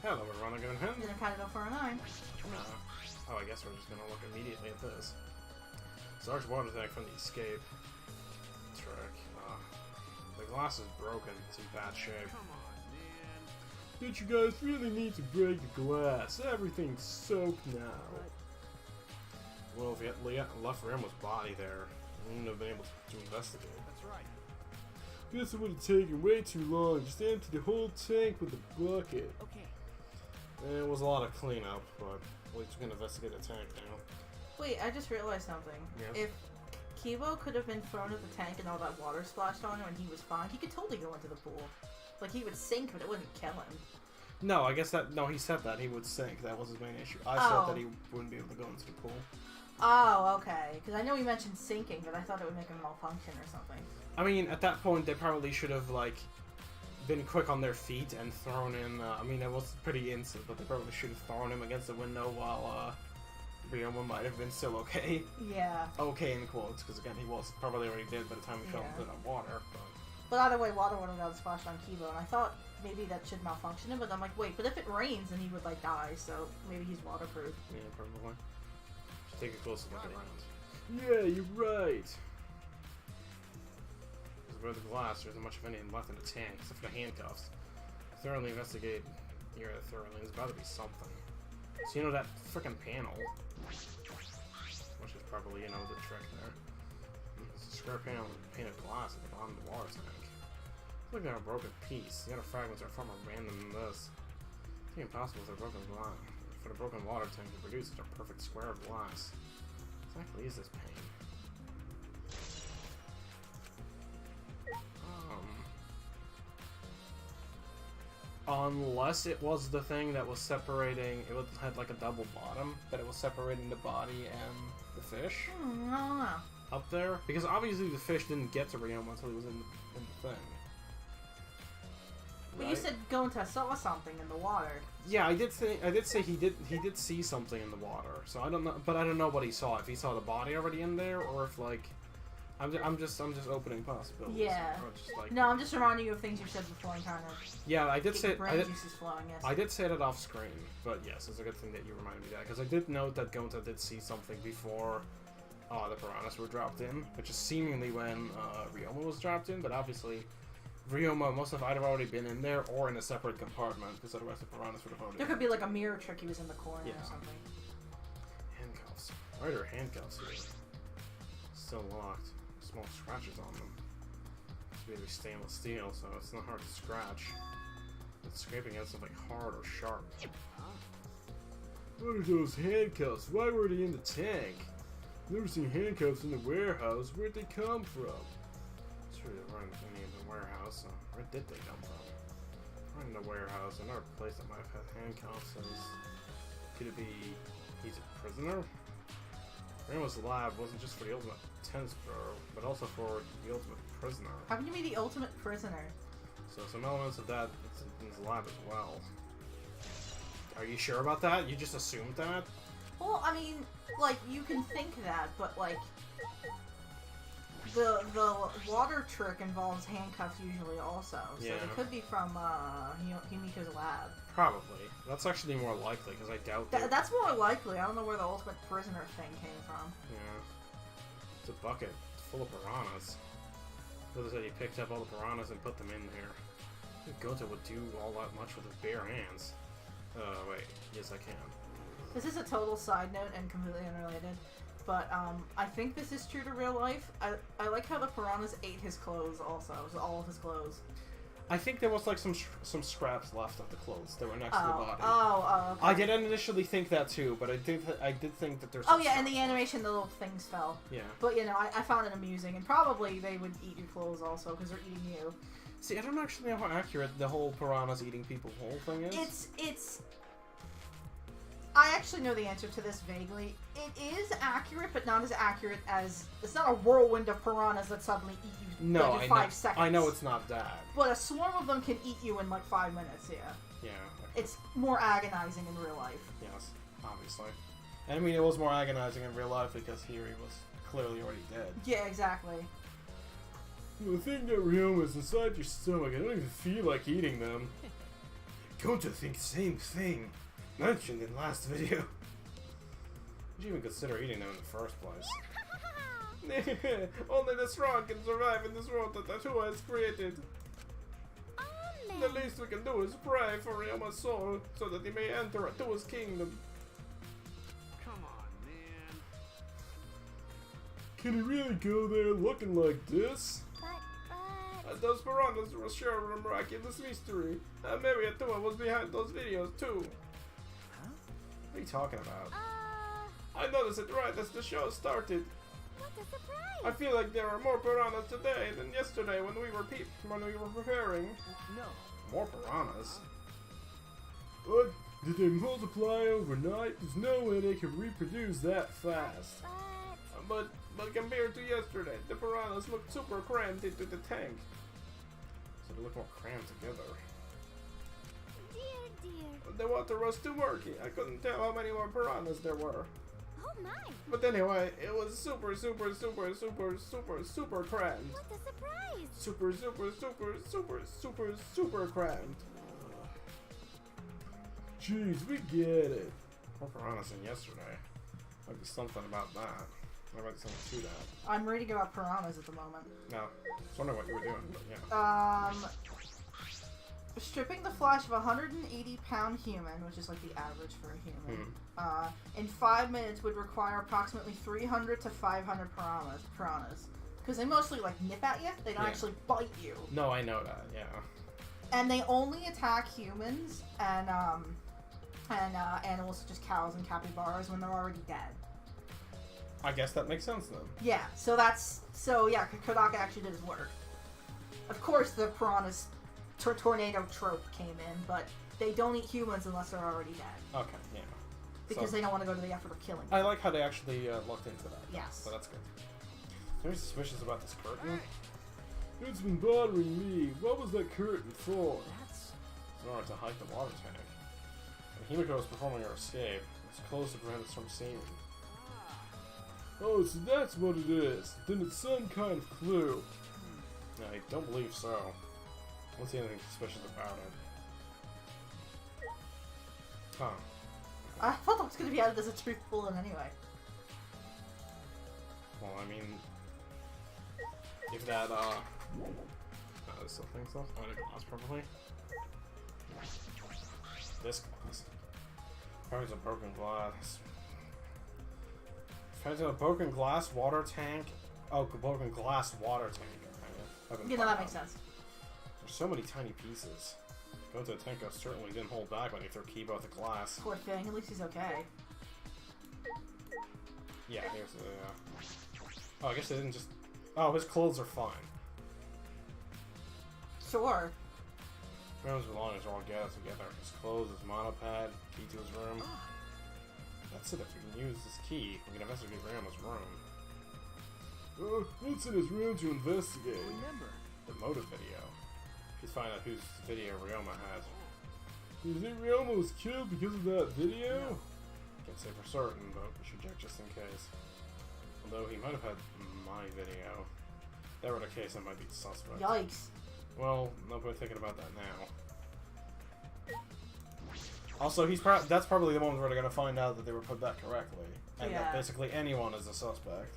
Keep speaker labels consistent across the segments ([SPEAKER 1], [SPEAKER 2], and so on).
[SPEAKER 1] Hello, everyone. I'm
[SPEAKER 2] Then I'm kind of go for a 9.
[SPEAKER 1] Oh, I guess we're just gonna look immediately at this. Large water tank from the escape track. The glass is broken. It's in bad shape.
[SPEAKER 3] Come on, man.
[SPEAKER 1] Did you guys really need to break the glass? Everything's soaked now. Well, if you had left Ramo's body there, we wouldn't have been able to investigate.
[SPEAKER 3] That's right.
[SPEAKER 1] Guess it would have taken way too long. Just empty the whole tank with a bucket.
[SPEAKER 3] Okay.
[SPEAKER 1] And it was a lot of cleanup, but at least we can investigate the tank now.
[SPEAKER 2] Wait, I just realized something.
[SPEAKER 1] Yes?
[SPEAKER 2] If Kibo could have been thrown at the tank and all that water splashed on him and he was fine, he could totally go into the pool. Like, he would sink, but it wouldn't kill him.
[SPEAKER 1] No, I guess that... No, he said that he would sink. That was his main issue. I said that he wouldn't be able to go into the pool.
[SPEAKER 2] Oh, okay. Because I know he mentioned sinking, but I thought it would make him malfunction or something.
[SPEAKER 1] I mean, at that point, they probably should have, like, been quick on their feet and thrown in... I mean, it was pretty instant, but they probably should have thrown him against the window while, Ryoma might have been still okay.
[SPEAKER 2] Yeah.
[SPEAKER 1] Okay in quotes, because again, he was probably already dead by the time he fell into the water.
[SPEAKER 2] But either way, water would have gotten splashed on Kibo, and I thought maybe that should malfunction him, but I'm like, wait, but if it rains, then he would, like, die, so maybe he's waterproof.
[SPEAKER 1] Yeah, probably. Just take a closer look around. Yeah, you're right. Where the glass, there isn't much of anything left in the tank, except for the handcuffs. Thoroughly investigate here thoroughly. There's about to be something. So you know that frickin' panel, which is probably, you know, the trick there. It's a square panel with painted glass at the bottom of the water tank. It's like they're a broken piece. The other fragments are far more random than this. It's impossible with a broken glass. For the broken water tank to produce such a perfect square of glass. What exactly is this pain? Unless it was the thing that was separating, it had like a double bottom, that it was separating the body and the fish.
[SPEAKER 2] I don't know.
[SPEAKER 1] Up there? Because obviously the fish didn't get to Ryoma until he was in the thing.
[SPEAKER 2] But
[SPEAKER 1] right?
[SPEAKER 2] you said Gonta saw something in the water.
[SPEAKER 1] Yeah, I did say he did see something in the water. So I don't know, but I don't know what he saw. If he saw the body already in there, or if like I'm just opening possibilities.
[SPEAKER 2] Yeah.
[SPEAKER 1] Or just, like,
[SPEAKER 2] No, I'm just reminding you of things you said before and kind of.
[SPEAKER 1] Yeah, I did say
[SPEAKER 2] brain juices flowing. Yes.
[SPEAKER 1] I did say that off screen, but yes, it's a good thing that you reminded me of that, because I did note that Gonta did see something before the piranhas were dropped in, which is seemingly when Ryoma was dropped in, but obviously Ryoma must have either already been in there or in a separate compartment, because otherwise the piranhas would have already...
[SPEAKER 2] There could be like a mirror trick, he was in the corner
[SPEAKER 1] Yeah.
[SPEAKER 2] or something.
[SPEAKER 1] Handcuffs. Why are there handcuffs here? Still locked. Small scratches on them. It's really stainless steel, so it's not hard to scratch. But scraping against something hard or sharp. What are those handcuffs? Why were they in the tank? Never seen handcuffs in the warehouse. Where'd they come from? Sure, they weren't any in the warehouse. So where did they come from? Right in the warehouse. Another place that might have had handcuffs is... Could it be... He's a prisoner? Ramo's lab wasn't just for the ultimate tennis pro, but also for the ultimate prisoner.
[SPEAKER 2] How can you be the ultimate prisoner?
[SPEAKER 1] So some elements of that in his lab as well. Are you sure about that? You just assumed that?
[SPEAKER 2] Well, I mean, like, you can think that, but like, the water trick involves handcuffs usually also, so
[SPEAKER 1] Yeah.
[SPEAKER 2] it could be from Himiko's lab.
[SPEAKER 1] Probably. That's actually more likely, because I doubt that.
[SPEAKER 2] That's more likely. I don't know where the ultimate prisoner thing came from.
[SPEAKER 1] Yeah. It's a bucket full of piranhas. Brother said he picked up all the piranhas and put them in there. I think Gonta would do all that much with his bare hands. Wait. Yes, I can.
[SPEAKER 2] This is a total side note and completely unrelated, but I think this is true to real life. I like how the piranhas ate his clothes also. It was all of his clothes.
[SPEAKER 1] I think there was like some scraps left of the clothes that were next to the body.
[SPEAKER 2] Okay.
[SPEAKER 1] I didn't initially think that too, but I did think that there's.
[SPEAKER 2] Oh yeah, in the animation, the little things fell.
[SPEAKER 1] Yeah.
[SPEAKER 2] But you know, I found it amusing, and probably they would eat your clothes also because they're eating you.
[SPEAKER 1] See, I don't actually know how accurate the whole piranhas eating people whole thing is.
[SPEAKER 2] It's. I actually know the answer to this vaguely. It is accurate, but not as accurate as... It's not a whirlwind of piranhas that suddenly eat you in 5 seconds.
[SPEAKER 1] I know it's not that.
[SPEAKER 2] But a swarm of them can eat you in like 5 minutes, yeah.
[SPEAKER 1] Yeah.
[SPEAKER 2] It's more agonizing in real life.
[SPEAKER 1] Yes, obviously. And I mean, it was more agonizing in real life because here he was clearly already dead.
[SPEAKER 2] Yeah, exactly.
[SPEAKER 1] The thing that Ryoma is inside your stomach, I don't even feel like eating them. going to think same thing. Mentioned in last video. Would you even consider eating them in the first place? Only the strong can survive in this world that Tatua has created. The least we can do is pray for Ryoma's soul so that he may enter Atua's kingdom.
[SPEAKER 3] Come on, man.
[SPEAKER 1] Can he really go there looking like this?
[SPEAKER 4] But...
[SPEAKER 1] Those piranhas were sure a miraculous mystery. Maybe Atua was behind those videos too.
[SPEAKER 3] Huh?
[SPEAKER 1] What are you talking about? I noticed it right as the show started.
[SPEAKER 4] What a surprise!
[SPEAKER 1] I feel like there are more piranhas today than yesterday when we were preparing.
[SPEAKER 3] No.
[SPEAKER 1] More piranhas? What? Did they multiply overnight? There's no way they can reproduce that fast. But compared to yesterday, the piranhas looked super crammed into the tank. So they look more crammed together.
[SPEAKER 4] Dear, dear.
[SPEAKER 1] The water was too murky. I couldn't tell how many more piranhas there were.
[SPEAKER 4] Oh my!
[SPEAKER 1] But anyway, it was super crammed.
[SPEAKER 4] What a surprise!
[SPEAKER 1] Super crammed. Jeez, we get it. More piranhas than yesterday. Might be something about that. There might be something to that.
[SPEAKER 2] I'm reading about piranhas at the moment.
[SPEAKER 1] No, I was wondering what you were doing, but yeah.
[SPEAKER 2] Stripping the flesh of a 180-pound human, which is like the average for a human, in 5 minutes would require approximately 300 to 500 piranhas. Because they mostly like nip at you. They don't actually bite you.
[SPEAKER 1] No, I know that. Yeah.
[SPEAKER 2] And they only attack humans and animals such as cows and capybaras when they're already dead.
[SPEAKER 1] I guess that makes sense then.
[SPEAKER 2] Yeah. So yeah, Kodaka actually did his work. Of course, the piranhas tornado trope came in, but they don't eat humans unless they're already dead.
[SPEAKER 1] Okay, yeah.
[SPEAKER 2] Because they don't want to go to the effort of killing them.
[SPEAKER 1] I like how they actually looked into that.
[SPEAKER 2] Yes.
[SPEAKER 1] So that's good. Very suspicious about this curtain. It's been bothering me. What was that curtain for?
[SPEAKER 3] That's...
[SPEAKER 1] In order to hide the water tank. When Himiko was performing her escape, it was closed to prevent us from seeing it. Oh, so that's what it is. Then it's some kind of clue. No, I don't believe so. I don't see anything suspicious about it. Huh.
[SPEAKER 2] I thought that was going to be added as a truth bullet anyway.
[SPEAKER 1] Well, I mean... If that, I still think so. Oh, the glass, probably. This glass. Probably a broken glass. Finds a broken glass water tank. Oh, broken glass water tank.
[SPEAKER 2] Yeah, no, that makes sense.
[SPEAKER 1] There's so many tiny pieces. Going to the tank certainly didn't hold back when he threw Kiba at the glass.
[SPEAKER 2] Poor thing, at least he's okay.
[SPEAKER 1] Yeah, here's the, Oh, I guess they didn't just... Oh, his clothes are fine.
[SPEAKER 2] Sure.
[SPEAKER 1] Rooms belongings are all gathered together. His clothes, his monopad, key to his room. That's it, if we can use this key, we can investigate Ryoma's room. What's in his room to investigate?
[SPEAKER 3] Remember.
[SPEAKER 1] The motive video. He's finding out whose video Ryoma has. Do you think Ryoma was killed because of that video? Can't say for certain, but we should check just in case. Although he might have had my video. If that were the case, I might be suspect.
[SPEAKER 2] Yikes.
[SPEAKER 1] Well, no point thinking about that now. Also, that's probably the moment where they're going to find out that they were put back correctly. And that basically anyone is a suspect.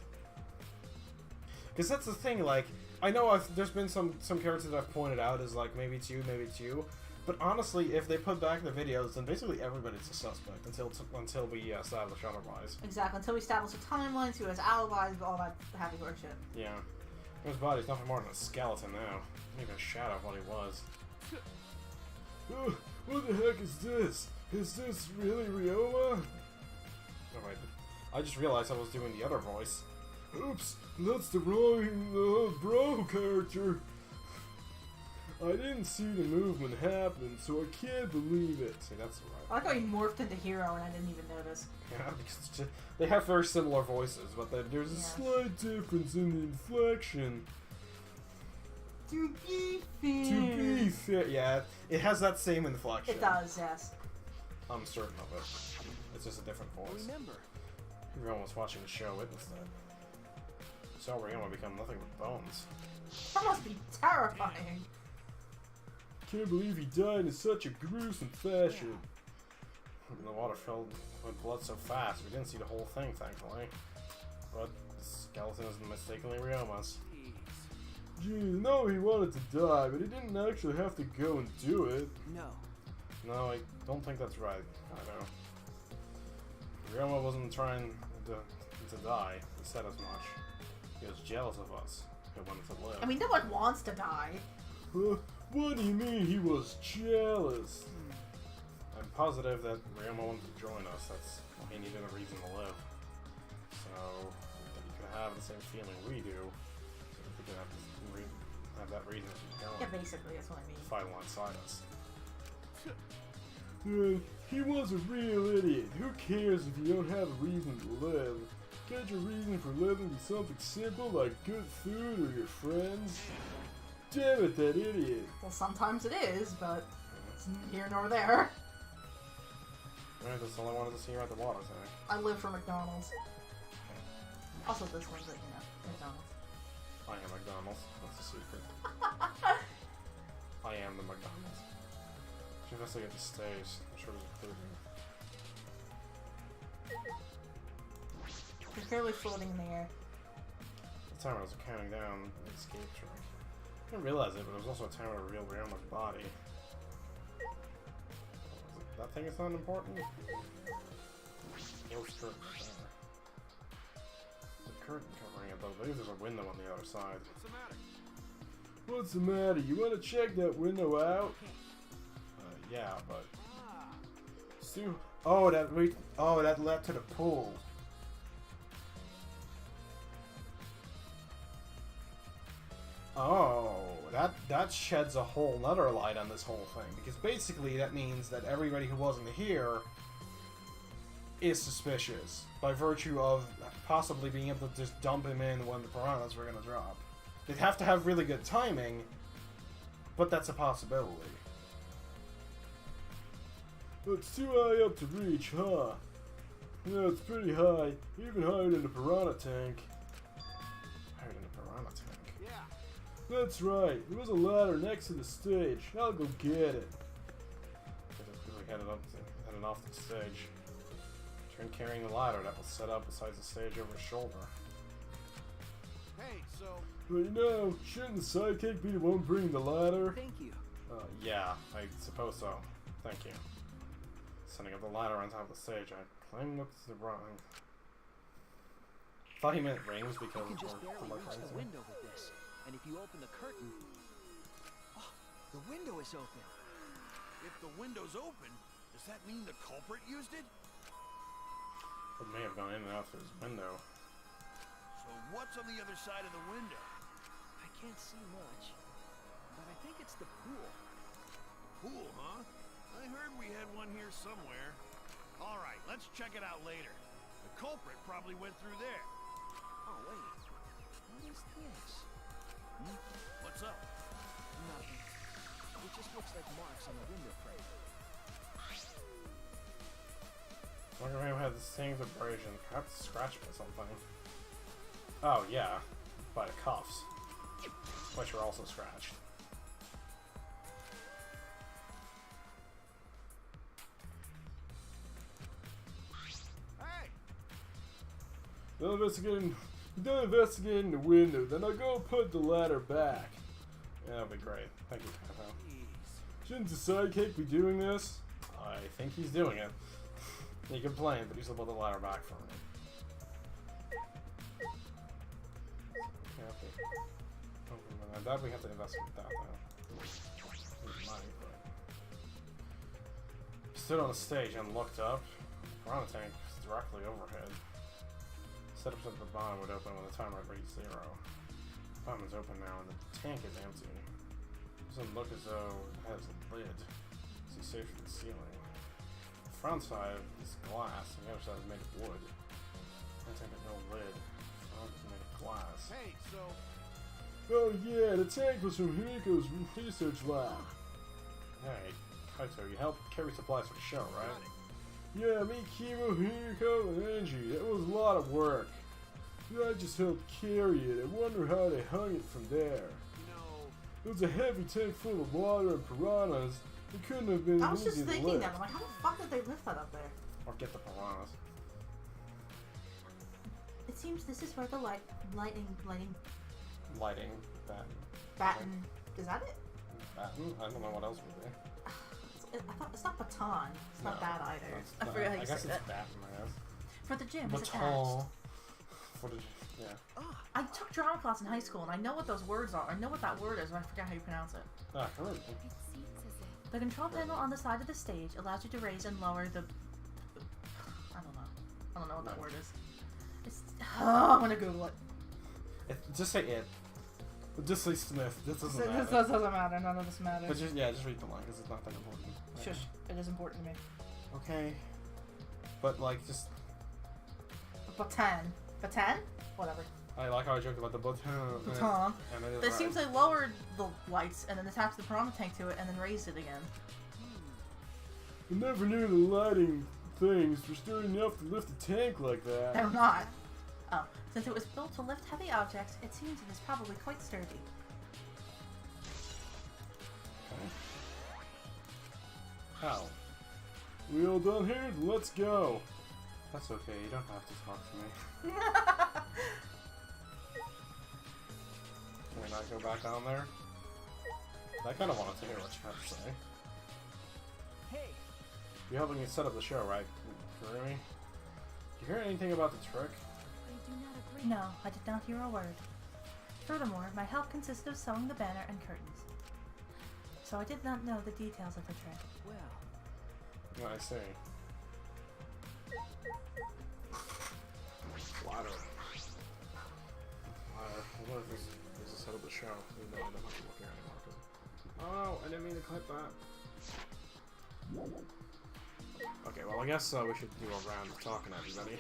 [SPEAKER 1] Because that's the thing, like, I know there's been some characters that I've pointed out as, like, maybe it's you. But honestly, if they put back the videos, then basically everybody's a suspect until we establish otherwise.
[SPEAKER 2] Exactly, until we establish a timeline, who has alibis, all that happy horse shit.
[SPEAKER 1] Yeah. His body's nothing more than a skeleton now. Not even a shadow of what he was. What the heck is this? Is this really Ryoma? Oh wait, I just realized I was doing the other voice. Oops, that's the wrong bro character. I didn't see the movement happen, so I can't believe it. See, that's right.
[SPEAKER 2] I like how he morphed into Hero and I didn't even notice.
[SPEAKER 1] Yeah, because they have very similar voices, but there's a slight difference in the inflection.
[SPEAKER 2] To be fair.
[SPEAKER 1] To be fair, yeah, it has that same inflection.
[SPEAKER 2] It does, yes.
[SPEAKER 1] I'm certain of it. It's just a different voice.
[SPEAKER 3] Remember.
[SPEAKER 1] Everyone was watching the show witnessed that. Saw Ryoma become nothing but bones.
[SPEAKER 2] That must be terrifying.
[SPEAKER 1] Can't believe he died in such a gruesome fashion. The water filled with blood so fast, we didn't see the whole thing, thankfully. But the skeleton is mistakenly Ryoma's. Gee, no, he wanted to die, but he didn't actually have to go and do it.
[SPEAKER 3] No.
[SPEAKER 1] No, I don't think that's right. I know. Ryoma wasn't trying to die. He said as much. He was jealous of us. He wanted to live.
[SPEAKER 2] I mean, no one wants to die.
[SPEAKER 1] What do you mean he was jealous? I'm positive that Ryoma wanted to join us. That's why he needed a reason to live. So that he could have the same feeling we do. So that he could have that reason to keep going.
[SPEAKER 2] Yeah, basically, that's what I mean.
[SPEAKER 1] Fight alongside us. He was a real idiot. Who cares if you don't have a reason to live? Can't your reason for living be something simple like good food or your friends? Damn it, that idiot.
[SPEAKER 2] Well, sometimes it is, but it's neither here nor there.
[SPEAKER 1] Alright, that's all I wanted to see at the water tank.
[SPEAKER 2] I live for McDonald's. Also, this one's like, McDonald's.
[SPEAKER 1] I am McDonald's. That's a secret. I am the McDonald's. Should investigate the stage. I'm sure there's a clue here.
[SPEAKER 2] You're fairly floating in the air.
[SPEAKER 1] The timer was counting down the escape track. I didn't realize it, but it was also a timer to reveal Ryoma's body. That thing is not important? No curtain there. The curtain covering it, though. I believe there's a window on the other side.
[SPEAKER 3] What's the matter?
[SPEAKER 1] What's the matter? You want to check that window out? Yeah, but... Stu... Oh, that led to the pool. Oh, that sheds a whole nother light on this whole thing. Because basically that means that everybody who wasn't here is suspicious. By virtue of possibly being able to just dump him in when the piranhas were going to drop. They'd have to have really good timing, but that's a possibility. It's too high up to reach, huh? Yeah, it's pretty high. Even higher than the piranha tank. Higher than the piranha tank?
[SPEAKER 3] Yeah.
[SPEAKER 1] That's right. There was a ladder next to the stage. I'll go get it. We headed off the stage. Turned carrying the ladder that was set up beside the stage over his shoulder.
[SPEAKER 3] Hey, so...
[SPEAKER 1] But you know, shouldn't the sidekick be the one bringing the ladder?
[SPEAKER 3] Thank you.
[SPEAKER 1] Yeah, I suppose so. Thank you. Setting up the ladder on top of the stage, I climbed up to the wrong... Thought he meant rings because...
[SPEAKER 5] You can just barely reach the window with this. And if you open the curtain... Oh, the window is open.
[SPEAKER 3] If the window's open, does that mean the culprit used it?
[SPEAKER 1] It may have gone in and out through his window.
[SPEAKER 3] So what's on the other side of the window?
[SPEAKER 5] I can't see much. But I think it's the pool.
[SPEAKER 3] Pool, huh? I heard we had one here somewhere. All right, let's check it out later. The culprit probably went through there.
[SPEAKER 5] Oh, wait. What is this?
[SPEAKER 3] What's up?
[SPEAKER 5] Nothing. It just looks like marks on the window frame.
[SPEAKER 1] Wonder if anyone had the same abrasion. Perhaps scratched by something. Oh, yeah. By the cuffs. Which were also scratched.
[SPEAKER 3] Hey!
[SPEAKER 1] Done investigating the window, then I'll go put the ladder back. Yeah, that'll be great. Thank you, Typo.
[SPEAKER 3] Jeez.
[SPEAKER 1] Shouldn't the sidekick be doing this? I think he's doing it. He complained, but he's about the ladder back for me. Okay. I doubt we have to investigate that, though. We might, but... Stood on the stage and looked up. Piranha tank was directly overhead. Setups at the bottom would open when the timer had reached 0. The bottom is open now and the tank is empty. Doesn't look as though it has a lid. It's safe from the ceiling. The front side is glass and the other side is made of wood. That tank has no lid. The front is made of glass.
[SPEAKER 3] Hey, so...
[SPEAKER 1] Oh yeah, the tank was from Himiko's research lab. Hey, Kaito, you helped carry supplies for the show, right? Yeah, me, Kimo, Himiko, and Angie. That was a lot of work. I just helped carry it. I wonder how they hung it from there.
[SPEAKER 3] You know,
[SPEAKER 1] It was a heavy tank full of water and piranhas. It couldn't have been
[SPEAKER 2] I was just
[SPEAKER 1] easy to
[SPEAKER 2] thinking
[SPEAKER 1] lift.
[SPEAKER 2] that. I'm like, how the fuck did they lift that up there?
[SPEAKER 1] Or get the piranhas.
[SPEAKER 2] It seems this is where the lighting.
[SPEAKER 1] Lighting. Batten.
[SPEAKER 2] Batten. Is that it?
[SPEAKER 1] Batten? I don't know what else would be.
[SPEAKER 2] I thought it's not baton. It's not that either. I forgot how you
[SPEAKER 1] I
[SPEAKER 2] say
[SPEAKER 1] guess it's
[SPEAKER 2] that.
[SPEAKER 1] batten, I guess.
[SPEAKER 2] For the gym, it's
[SPEAKER 1] Baton.
[SPEAKER 2] attached.
[SPEAKER 1] For the yeah.
[SPEAKER 2] I took drama class in high school, and I know what those words are. I know what that word is, but I forget how you pronounce it.
[SPEAKER 1] Ah, correct.
[SPEAKER 4] It seems as if
[SPEAKER 2] The control panel on the side of the stage allows you to raise and lower the. I don't know what that word is. It's. I'm gonna Google it.
[SPEAKER 1] Just say it. Just say Smith. This doesn't
[SPEAKER 2] This
[SPEAKER 1] matter.
[SPEAKER 2] doesn't matter. None of this matters.
[SPEAKER 1] But just read the line because it's not that important.
[SPEAKER 2] Shush. It is important to me.
[SPEAKER 1] Okay. But like just.
[SPEAKER 2] Baton. Baton? Whatever.
[SPEAKER 1] I like how I joked about the baton.
[SPEAKER 2] Baton.
[SPEAKER 1] And then
[SPEAKER 2] It seems they lowered the lights and then attached the piranha tank to it and then raised it again.
[SPEAKER 1] I never knew the lighting things were sturdy enough to lift a tank like that.
[SPEAKER 2] They're not. Oh, since it was built to lift heavy objects, it seems it is probably quite sturdy.
[SPEAKER 1] Okay. How? We all done here? Let's go. That's okay, you don't have to talk to me. Can we not go back down there? I kind of wanted to hear what you have to say.
[SPEAKER 5] Hey,
[SPEAKER 1] You're helping me set up the show, right, Kurumi? Did you hear anything about the trick?
[SPEAKER 4] I do not agree.
[SPEAKER 2] No, I did not hear a word. Furthermore, my help consisted of sewing the banner and curtains. So I did not know the details of the trick.
[SPEAKER 5] well,
[SPEAKER 1] Yeah, I see. Ladder. I wonder if this is a set up the show. No, I don't have to look here anymore. Oh, I didn't mean to clip that. Okay, well, I guess we should do a round of talking to everybody.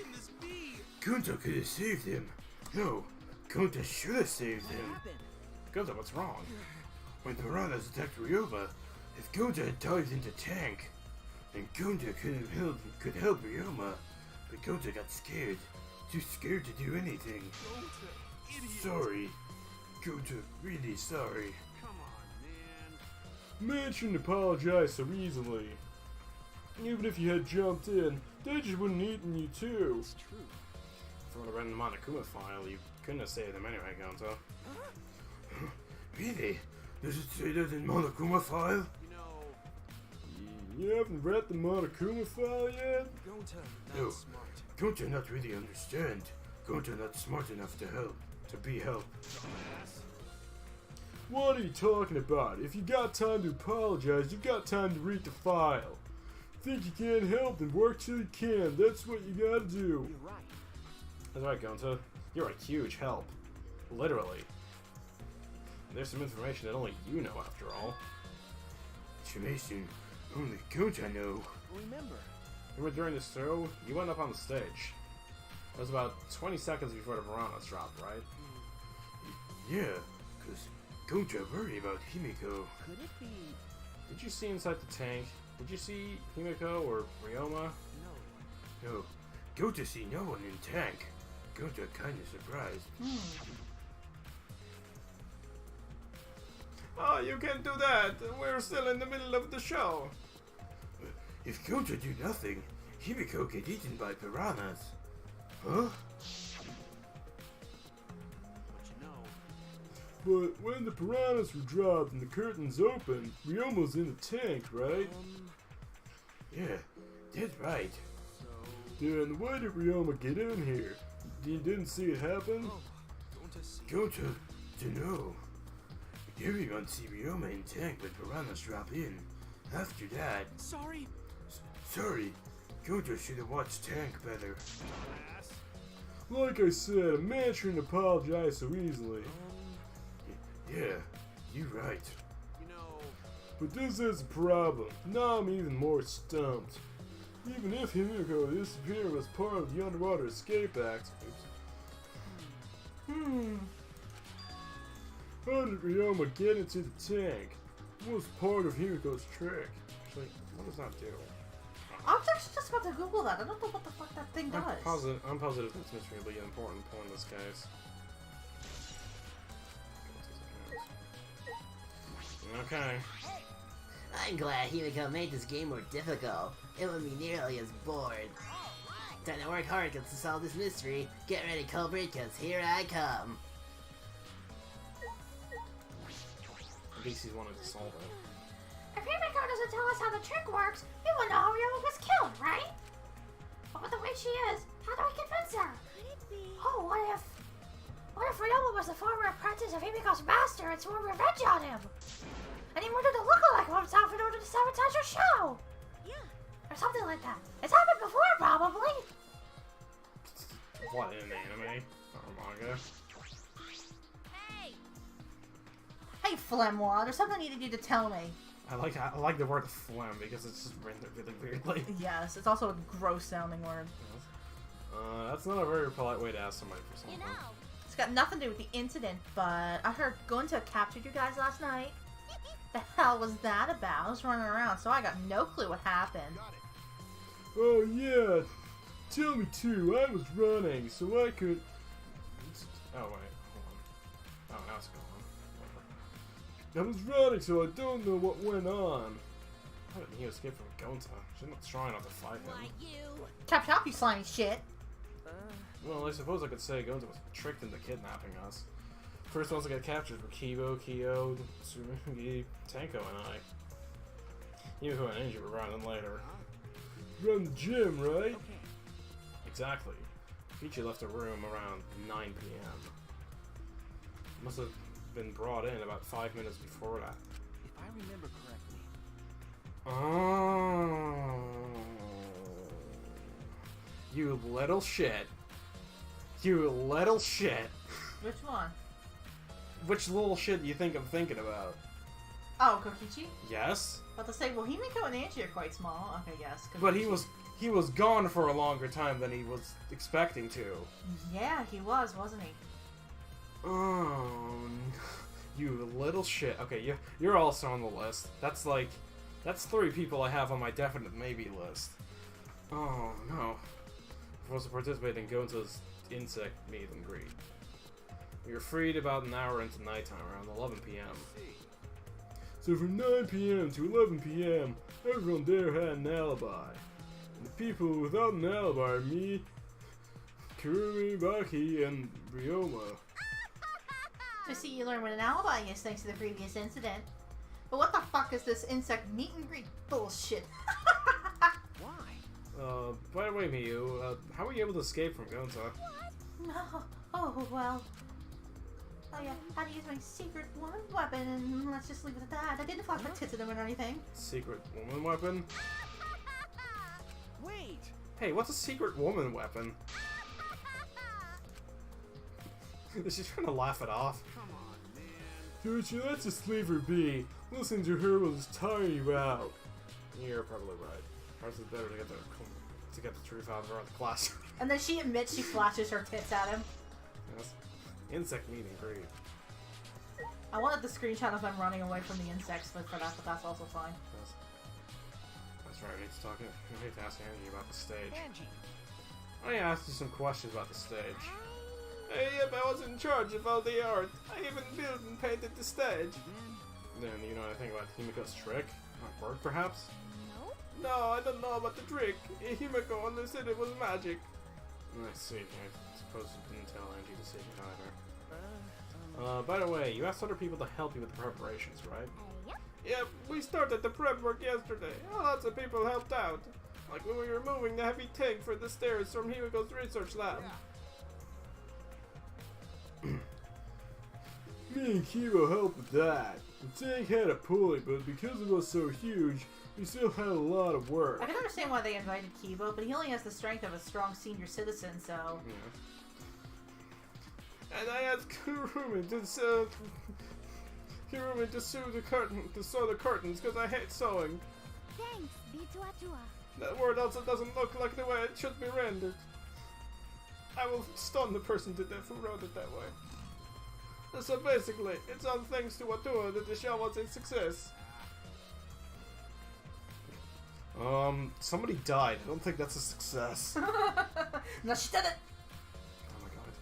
[SPEAKER 1] Kunta could have saved him. No, Kunta should have saved
[SPEAKER 5] what
[SPEAKER 1] him.
[SPEAKER 5] happened?
[SPEAKER 1] Kunta, what's wrong? When piranhas attacked Ryoma, if Kunta had dived into tank, then Kunta could help Ryoma. But Kunta got scared. Too scared to do anything.
[SPEAKER 3] Idiot.
[SPEAKER 1] Sorry. Kunta, really sorry.
[SPEAKER 3] Come on, man.
[SPEAKER 1] Man shouldn't apologize so easily. Even if you had jumped in, they just wouldn't have eaten you too.
[SPEAKER 5] It's true.
[SPEAKER 1] If you would have read the Monokuma file, you couldn't have saved them anyway, Gonzo. Really? Does it say that in Monokuma file?
[SPEAKER 3] You know,
[SPEAKER 1] You haven't read the Monokuma file yet?
[SPEAKER 3] Gonta,
[SPEAKER 1] No.
[SPEAKER 3] not smart.
[SPEAKER 1] Gonta not really understand. Gonta not smart enough to help. To be helped.
[SPEAKER 3] Dumbass.
[SPEAKER 1] What are you talking about? If you got time to apologize, you got time to read the file. Think you can't help, then work till you can. That's what you gotta do.
[SPEAKER 5] You're right.
[SPEAKER 1] That's right, Gonta. You're a huge help. Literally. There's some information that only you know, after all. Information only Gonta know. Remember during the show, you went up on the stage. It was about 20 seconds before the piranhas dropped, right? Yeah, because Gonta worried about Himiko.
[SPEAKER 5] Could it be?
[SPEAKER 1] Did you see inside the tank? Did you see Himiko or Ryoma?
[SPEAKER 5] No.
[SPEAKER 1] No. Gonta see no one in tank. Gonta kinda surprised. Oh, you can't do that! We're still in the middle of the show! If Gonta do nothing, Himiko get eaten by piranhas. Huh?
[SPEAKER 3] But you know,
[SPEAKER 1] But when the piranhas were dropped and the curtains opened, Ryoma's in the tank, right? Yeah, that's right.
[SPEAKER 3] so...
[SPEAKER 1] Then why did Ryoma get in here? You didn't see it happen?
[SPEAKER 3] Oh, Gonta see...
[SPEAKER 1] Gonta, dunno. Everyone see Ryoma in tank when piranhas drop in. After that,
[SPEAKER 3] Sorry,
[SPEAKER 1] sorry, Gonta should have watched tank better.
[SPEAKER 3] dumbass.
[SPEAKER 1] Like I said, a man shouldn't apologize so easily. Yeah, you're right.
[SPEAKER 3] You know,
[SPEAKER 1] But this is a problem. Now I'm even more stumped. Even if Himiko disappeared was part of the Underwater Escape Act, how did Ryoma get into the tank? What was part of Himiko's trick? Actually, what does that do?
[SPEAKER 2] I was actually just about to Google that. I don't know what the fuck that thing does.
[SPEAKER 1] I'm positive this mystery will be an important point in this case. Okay.
[SPEAKER 6] I'm glad Himiko made this game more difficult. It wouldn't be nearly as bored. Time to work hard to solve this mystery. Get ready, culprit, cause here I come.
[SPEAKER 1] At least he's wanted to solve it.
[SPEAKER 7] If Himiko doesn't tell us how the trick works, we will know Ryoma was killed, right? But with the way she is, how do we convince her?
[SPEAKER 4] Could it be?
[SPEAKER 7] Oh, what if Ryoma was the former apprentice of Himiko's master and swore revenge on him? And he murdered a lookalike of himself in order to sabotage her show?
[SPEAKER 4] Yeah.
[SPEAKER 7] Or something like that. It's happened before, probably.
[SPEAKER 1] What, in an anime? Or manga?
[SPEAKER 4] Hey!
[SPEAKER 2] Hey, Flemois, there's something I needed you to tell me.
[SPEAKER 1] I like the word phlegm because it's just rendered really weirdly.
[SPEAKER 2] Yes, it's also a gross sounding word.
[SPEAKER 1] That's not a very polite way to ask somebody for something.
[SPEAKER 4] You know.
[SPEAKER 2] It's got nothing to do with the incident, but I heard Gunta captured you guys last night. The hell was that about? I was running around, so I got no clue what happened.
[SPEAKER 1] Oh yeah, tell me too. I was running, so I could. Oh wait, hold on. Oh, now it's gone. I was running, so I don't know what went on. How did he escape from Gonta? She's not trying not to fight him.
[SPEAKER 4] Why you?
[SPEAKER 2] Chop chop, you slimy shit.
[SPEAKER 1] Well, I suppose I could say Gonta was tricked into kidnapping us. First ones to get captured were Kibo, Kyo, Tsurugi, Tenko, and I. Yumiko and Angie were running later. Run the gym, right?
[SPEAKER 5] Okay.
[SPEAKER 1] Exactly. Peachy left the room around 9 p.m. Must have been brought in about 5 minutes before that.
[SPEAKER 5] If I remember correctly,
[SPEAKER 1] Oh. You little shit. You little shit.
[SPEAKER 2] Which one?
[SPEAKER 1] Which little shit do you think I'm thinking about?
[SPEAKER 2] Oh, Kokichi?
[SPEAKER 1] Yes?
[SPEAKER 2] About to say, well, Himiko and Angie are quite small. Okay, yes.
[SPEAKER 1] But
[SPEAKER 2] Kokichi.
[SPEAKER 1] he was gone for a longer time than he was expecting to.
[SPEAKER 2] Yeah, he was, wasn't he?
[SPEAKER 1] Oh, you little shit. Okay, you're also on the list. That's 3 people I have on my definite maybe list. Oh no. I'm supposed to participate in Gonta's insect meet and greet. We were freed about an hour into nighttime, around 11 p.m. So from 9 p.m. to 11 p.m., everyone there had an alibi. And the people without an alibi are me, Kurumi, Baki, and Ryoma.
[SPEAKER 2] I see you learn what an alibi is thanks to the previous incident. But what the fuck is this insect meet and greet bullshit?
[SPEAKER 5] why?
[SPEAKER 1] By the way, Miyu, how were you able to escape from Gonta?
[SPEAKER 2] No. Oh, well. Oh yeah, I had to use my secret woman weapon, and let's just leave it at that. I didn't flash my tits at him or anything.
[SPEAKER 1] Secret woman weapon?
[SPEAKER 5] Wait!
[SPEAKER 1] Hey, what's a secret woman weapon? Is she trying to laugh it off?
[SPEAKER 3] Come on, man.
[SPEAKER 1] Dude, let's just leave her be. Listening to her will just tire you out. You're probably right. Perhaps it's better to get the truth out of her in the classroom.
[SPEAKER 2] And then she admits she flashes her tits at him.
[SPEAKER 1] Yes. Insect meet and greet.
[SPEAKER 2] I wanted the screenshot of them running away from the insects for that, but that's also fine.
[SPEAKER 1] Yes. That's right, I need to ask Angie about the stage.
[SPEAKER 5] Angie!
[SPEAKER 1] I asked you some questions about the stage. Hey, yep, I was in charge of all the art. I even built and painted the stage. Then you know anything about Himiko's trick? Or work, perhaps?
[SPEAKER 4] No?
[SPEAKER 1] No, I don't know about the trick. Himiko only said it was magic. I see. I suppose you didn't tell Angie the secret either. By the way, you asked other people to help you with the preparations, right?
[SPEAKER 4] Yep.
[SPEAKER 1] Yep, we started the prep work yesterday. Lots of people helped out. Like when we were moving the heavy tank for the stairs from Himiko's research lab. Me and Kibo helped with that. The tank had a pulley, but because it was so huge, we still had a lot of work.
[SPEAKER 2] I can understand why they invited Kibo, but he only has the strength of a strong senior citizen, so...
[SPEAKER 1] Yeah. And I asked Kurumi to sew the curtains because I hate sewing.
[SPEAKER 4] Thanks, B2A2A.
[SPEAKER 1] That word also doesn't look like the way it should be rendered. I will stun the person to death who wrote it that way. So basically, it's all thanks to Atua that the show was a success. Somebody died. I don't think that's a success.
[SPEAKER 2] No, she did it!
[SPEAKER 1] Oh my god.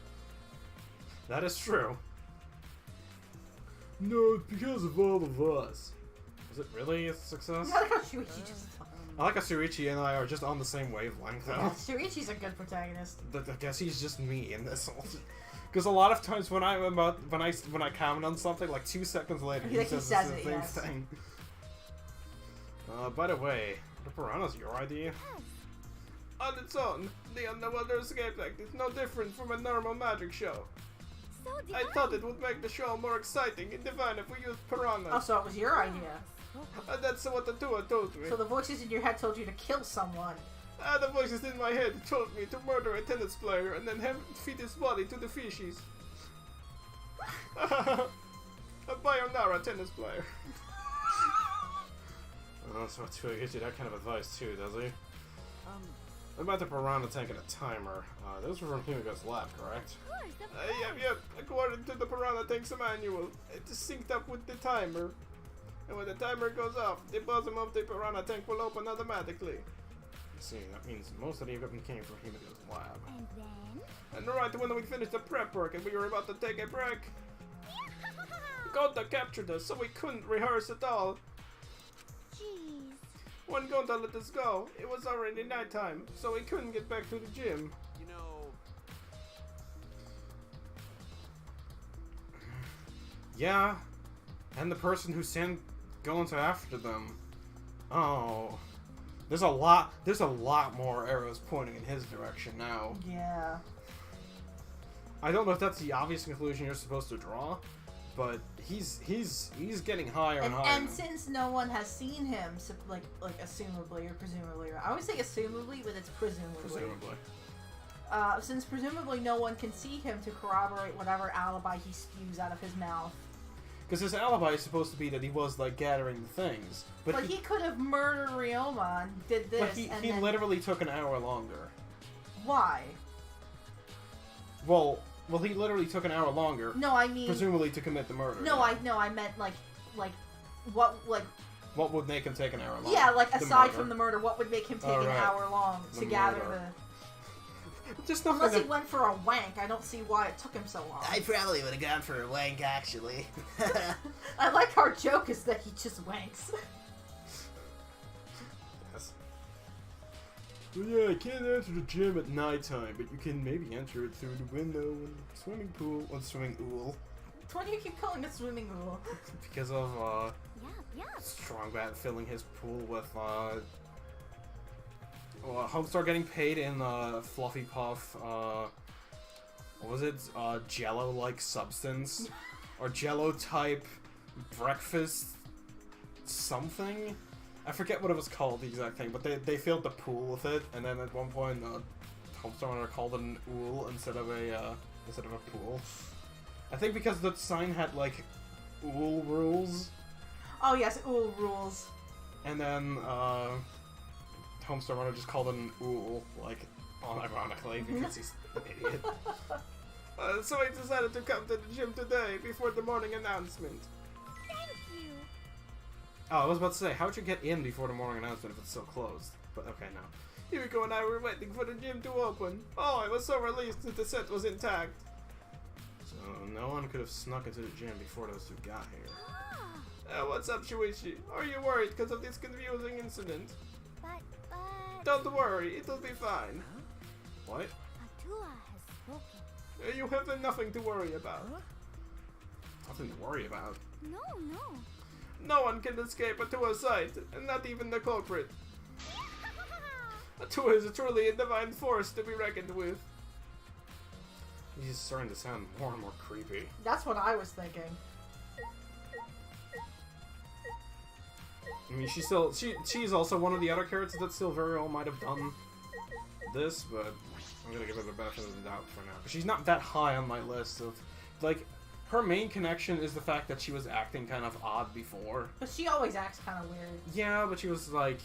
[SPEAKER 1] That is true. No, it's because of all of us. Is it really a success?
[SPEAKER 2] I like how Shuichi just...
[SPEAKER 1] I like how Shuichi and I are just on the same wavelength, though.
[SPEAKER 2] Yeah, Shuichi's a good protagonist.
[SPEAKER 1] I guess he's just me in this. Because a lot of times when I comment on something, like 2 seconds later, he says the same thing. By the way, the piranha's your idea? On its own, the underwater escape act is no different from a normal magic show.
[SPEAKER 4] So
[SPEAKER 1] I thought it would make the show more exciting and divine if we used piranhas.
[SPEAKER 2] Oh, so it was your idea.
[SPEAKER 1] That's what the Tua told me.
[SPEAKER 2] So the voices in your head told you to kill someone.
[SPEAKER 1] The voices in my head told me to murder a tennis player and then feed his body to the fishies. A Bayonara tennis player. Oh, so Tua gives you that kind of advice too, does he? About the piranha tank and a timer. Those were from Himiko's lab, correct? Yep. According to the piranha tank's manual, it is synced up with the timer. And when the timer goes off, the bottom of the piranha tank will open automatically. See, that means most of the equipment came from Himiko's lab.
[SPEAKER 4] And then?
[SPEAKER 1] And right when we finished the prep work and we were about to take a break, Gonta captured us, so we couldn't rehearse at all.
[SPEAKER 4] Jeez.
[SPEAKER 1] When Gonta let us go, it was already nighttime, so we couldn't get back to the gym.
[SPEAKER 3] You know,
[SPEAKER 1] Yeah, and the person who sent Gonta after them. Oh, there's a lot more arrows pointing in his direction now.
[SPEAKER 2] Yeah.
[SPEAKER 1] I don't know if that's the obvious conclusion you're supposed to draw, but he's getting higher and higher.
[SPEAKER 2] And since no one has seen him, like assumably or presumably, I always say assumably, but it's presumably. Since presumably no one can see him to corroborate whatever alibi he spews out of his mouth.
[SPEAKER 1] Because his alibi is supposed to be that he was like gathering the things, but
[SPEAKER 2] he could have murdered Ryoma and did this.
[SPEAKER 1] But he literally took an hour longer.
[SPEAKER 2] Why?
[SPEAKER 1] Well, he literally took an hour longer.
[SPEAKER 2] No, I mean
[SPEAKER 1] presumably to commit the murder.
[SPEAKER 2] No, I meant like
[SPEAKER 1] what would make him take an hour longer?
[SPEAKER 2] Yeah, like aside from the murder, what would make him take an hour long to gather
[SPEAKER 1] murder.
[SPEAKER 2] the Unless he went for a wank, I don't see why it took him so long.
[SPEAKER 6] I probably would have gone for a wank, actually.
[SPEAKER 2] I like our joke is that he just wanks.
[SPEAKER 1] Yes. Well, yeah, I can't enter the gym at nighttime, but you can maybe enter it through the window in the swimming pool. Or the swimming pool.
[SPEAKER 2] Why do you keep calling it swimming pool?
[SPEAKER 1] Because of,
[SPEAKER 4] Yeah.
[SPEAKER 1] Strongbat filling his pool with, Homestar getting paid in Fluffy Puff, what was it? Jello-like substance? Or Jello-type breakfast something? I forget what it was called, the exact thing, but they filled the pool with it, and then at one point, Homestar called it an ool instead of a pool. I think because the sign had, like, ool rules.
[SPEAKER 2] Oh yes, ool rules.
[SPEAKER 1] And then, Homestar Runner just called it an ool, like, unironically, because he's an idiot. So I decided to come to the gym today, before the morning announcement.
[SPEAKER 4] Thank you.
[SPEAKER 1] Oh, I was about to say, how'd you get in before the morning announcement if it's still closed? But okay, no. Himiko and I were waiting for the gym to open. Oh, I was so relieved that the set was intact. So, no one could have snuck into the gym before those two got here. What's up, Shuichi? Are you worried because of this confusing incident?
[SPEAKER 4] But
[SPEAKER 1] Don't worry, it'll be fine. What?
[SPEAKER 4] Atua has spoken.
[SPEAKER 1] You have nothing to worry about. Nothing to worry about?
[SPEAKER 4] No.
[SPEAKER 1] No one can escape Atua's sight, and not even the culprit. Atua is truly a divine force to be reckoned with. He's starting to sound more and more creepy.
[SPEAKER 2] That's what I was thinking.
[SPEAKER 1] I mean, she's also one of the other characters that still very well might have done this, but I'm gonna give her the benefit of the doubt for now. She's not that high on my list of, like, her main connection is the fact that she was acting kind of odd before.
[SPEAKER 2] But she always acts kind of weird.
[SPEAKER 1] Yeah, but she was like,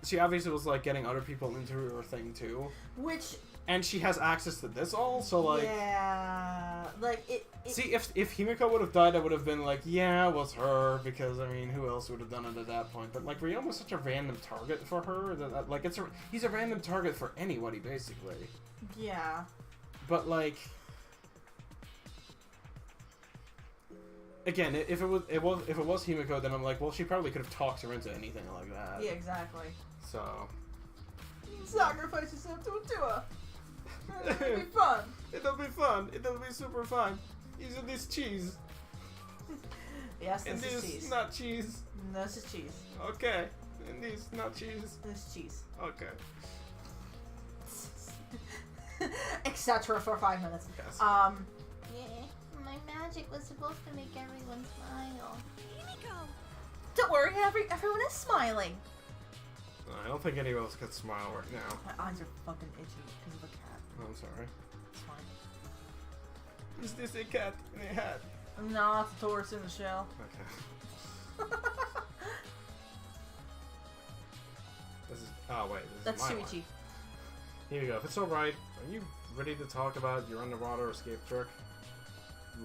[SPEAKER 1] she obviously was like getting other people into her thing too.
[SPEAKER 2] Which.
[SPEAKER 1] And she has access to this all, so like...
[SPEAKER 2] Yeah, like, it...
[SPEAKER 1] See, if Himiko would have died, I would have been like, yeah, it was her, because, I mean, who else would have done it at that point? But, like, Ryoma was such a random target for her, that like, he's a random target for anybody, basically.
[SPEAKER 2] Yeah.
[SPEAKER 1] But, like... again, if it was Himiko, then I'm like, well, she probably could have talked her into anything like that.
[SPEAKER 2] Yeah, exactly.
[SPEAKER 1] So.
[SPEAKER 2] Sacrifice yourself to a tour. It'll be fun.
[SPEAKER 1] It'll be fun. It'll be super fun. Isn't this cheese?
[SPEAKER 2] Yes,
[SPEAKER 1] And
[SPEAKER 2] this is
[SPEAKER 1] this
[SPEAKER 2] cheese.
[SPEAKER 1] not cheese.
[SPEAKER 2] No, this is cheese.
[SPEAKER 1] Okay. And this not cheese.
[SPEAKER 2] This is cheese.
[SPEAKER 1] Okay.
[SPEAKER 2] Etc. for 5 minutes.
[SPEAKER 1] Yes.
[SPEAKER 4] Yeah, my magic was supposed to make everyone smile.
[SPEAKER 2] Don't worry, everyone is smiling.
[SPEAKER 1] I don't think anyone else can smile right now.
[SPEAKER 2] My eyes are fucking itchy because of the cat.
[SPEAKER 1] I'm sorry.
[SPEAKER 2] It's fine.
[SPEAKER 1] Is this a cat in a hat?
[SPEAKER 2] No, it's a tortoise in the shell.
[SPEAKER 1] Okay. This is. Oh wait. This
[SPEAKER 2] That's
[SPEAKER 1] is my
[SPEAKER 2] Shuichi.
[SPEAKER 1] line. Here we go. If it's alright, are you ready to talk about your underwater escape trick?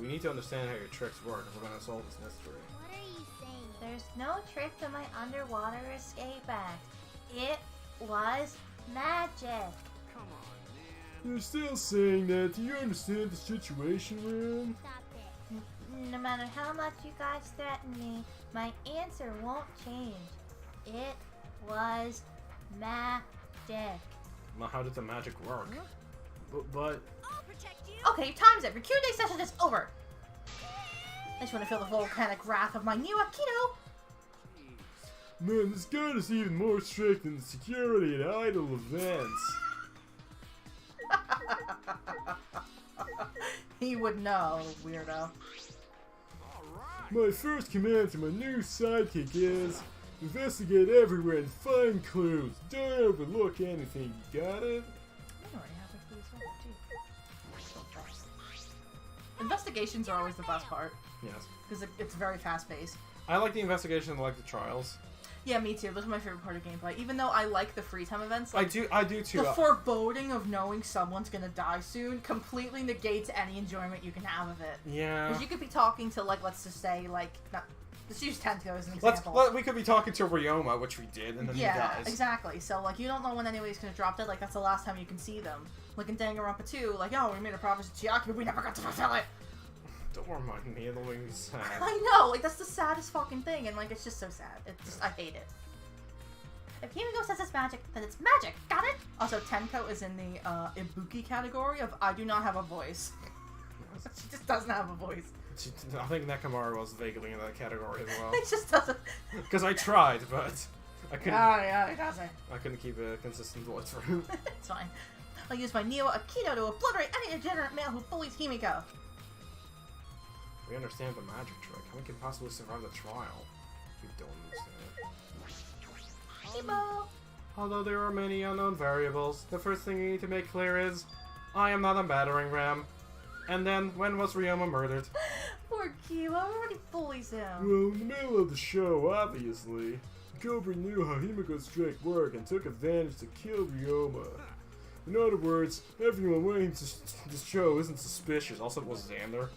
[SPEAKER 1] We need to understand how your tricks work if we're gonna solve this mystery.
[SPEAKER 4] What are you saying?
[SPEAKER 7] There's no trick to my underwater escape act. It was magic.
[SPEAKER 3] Come on, man.
[SPEAKER 1] You're still saying that? Do you understand the situation we're in?
[SPEAKER 4] Stop it.
[SPEAKER 7] No matter how much you guys threaten me, my answer won't change. It was magic.
[SPEAKER 1] Well, how did the magic work? But
[SPEAKER 4] I'll protect you.
[SPEAKER 2] Okay, time's up. Your Q&A session is over. I just want to feel the volcanic wrath of my new Aikido.
[SPEAKER 1] man, this guide is even more strict than the security at idle events.
[SPEAKER 2] He would know, weirdo.
[SPEAKER 3] All right.
[SPEAKER 1] My first command to my new sidekick is investigate everywhere and find clues. Don't overlook anything. You got it?
[SPEAKER 2] I'm already halfway through this one, too. So fast. Investigations are always the best part
[SPEAKER 1] Yes.
[SPEAKER 2] because it's very fast paced.
[SPEAKER 1] I like the investigation and I like the trials.
[SPEAKER 2] Yeah, me too. Those are my favorite part of gameplay. Even though I like the free time events, like,
[SPEAKER 1] I do too.
[SPEAKER 2] the foreboding of knowing someone's gonna die soon completely negates any enjoyment you can have of it.
[SPEAKER 1] Yeah.
[SPEAKER 2] Because you could be talking to, like, let's just say, like, not, let's use Tento as an
[SPEAKER 1] Let's
[SPEAKER 2] example.
[SPEAKER 1] we could be talking to Ryoma, which we did, and then
[SPEAKER 2] Yeah,
[SPEAKER 1] he dies.
[SPEAKER 2] exactly. So, like, you don't know when anybody's gonna drop dead. Like, that's the last time you can see them. Like in Danganronpa 2, like, oh, we made a promise to Chiaki, but we never got to fulfill it.
[SPEAKER 1] Don't remind me of the wings sad.
[SPEAKER 2] I know, like, that's the saddest fucking thing, and, like, it's just so sad. It's just, I hate it. If Himiko says it's magic, then it's magic. Got it? Also, Tenko is in the Ibuki category of I do not have a voice. She just doesn't have a voice.
[SPEAKER 1] I think Nekomaru was vaguely in that category as well.
[SPEAKER 2] It just doesn't.
[SPEAKER 1] Because I tried, but I couldn't.
[SPEAKER 2] Oh, yeah, it doesn't.
[SPEAKER 1] I couldn't keep a consistent voice for him.
[SPEAKER 2] It's fine. I'll use my Neo Aikido to obliterate any degenerate male who bullies Himiko.
[SPEAKER 1] We understand the magic trick. How we can possibly survive the trial? We don't understand it.
[SPEAKER 2] Himo!
[SPEAKER 1] Although there are many unknown variables, the first thing you need to make clear is, I am not a battering ram. And then, when was Ryoma murdered?
[SPEAKER 2] Poor Kimo, everybody bullies him.
[SPEAKER 1] Well, in the middle of the show, obviously. Cobra knew how Himiko's trick worked and took advantage to kill Ryoma. In other words, everyone waiting to the show isn't suspicious. Also, it was Xander.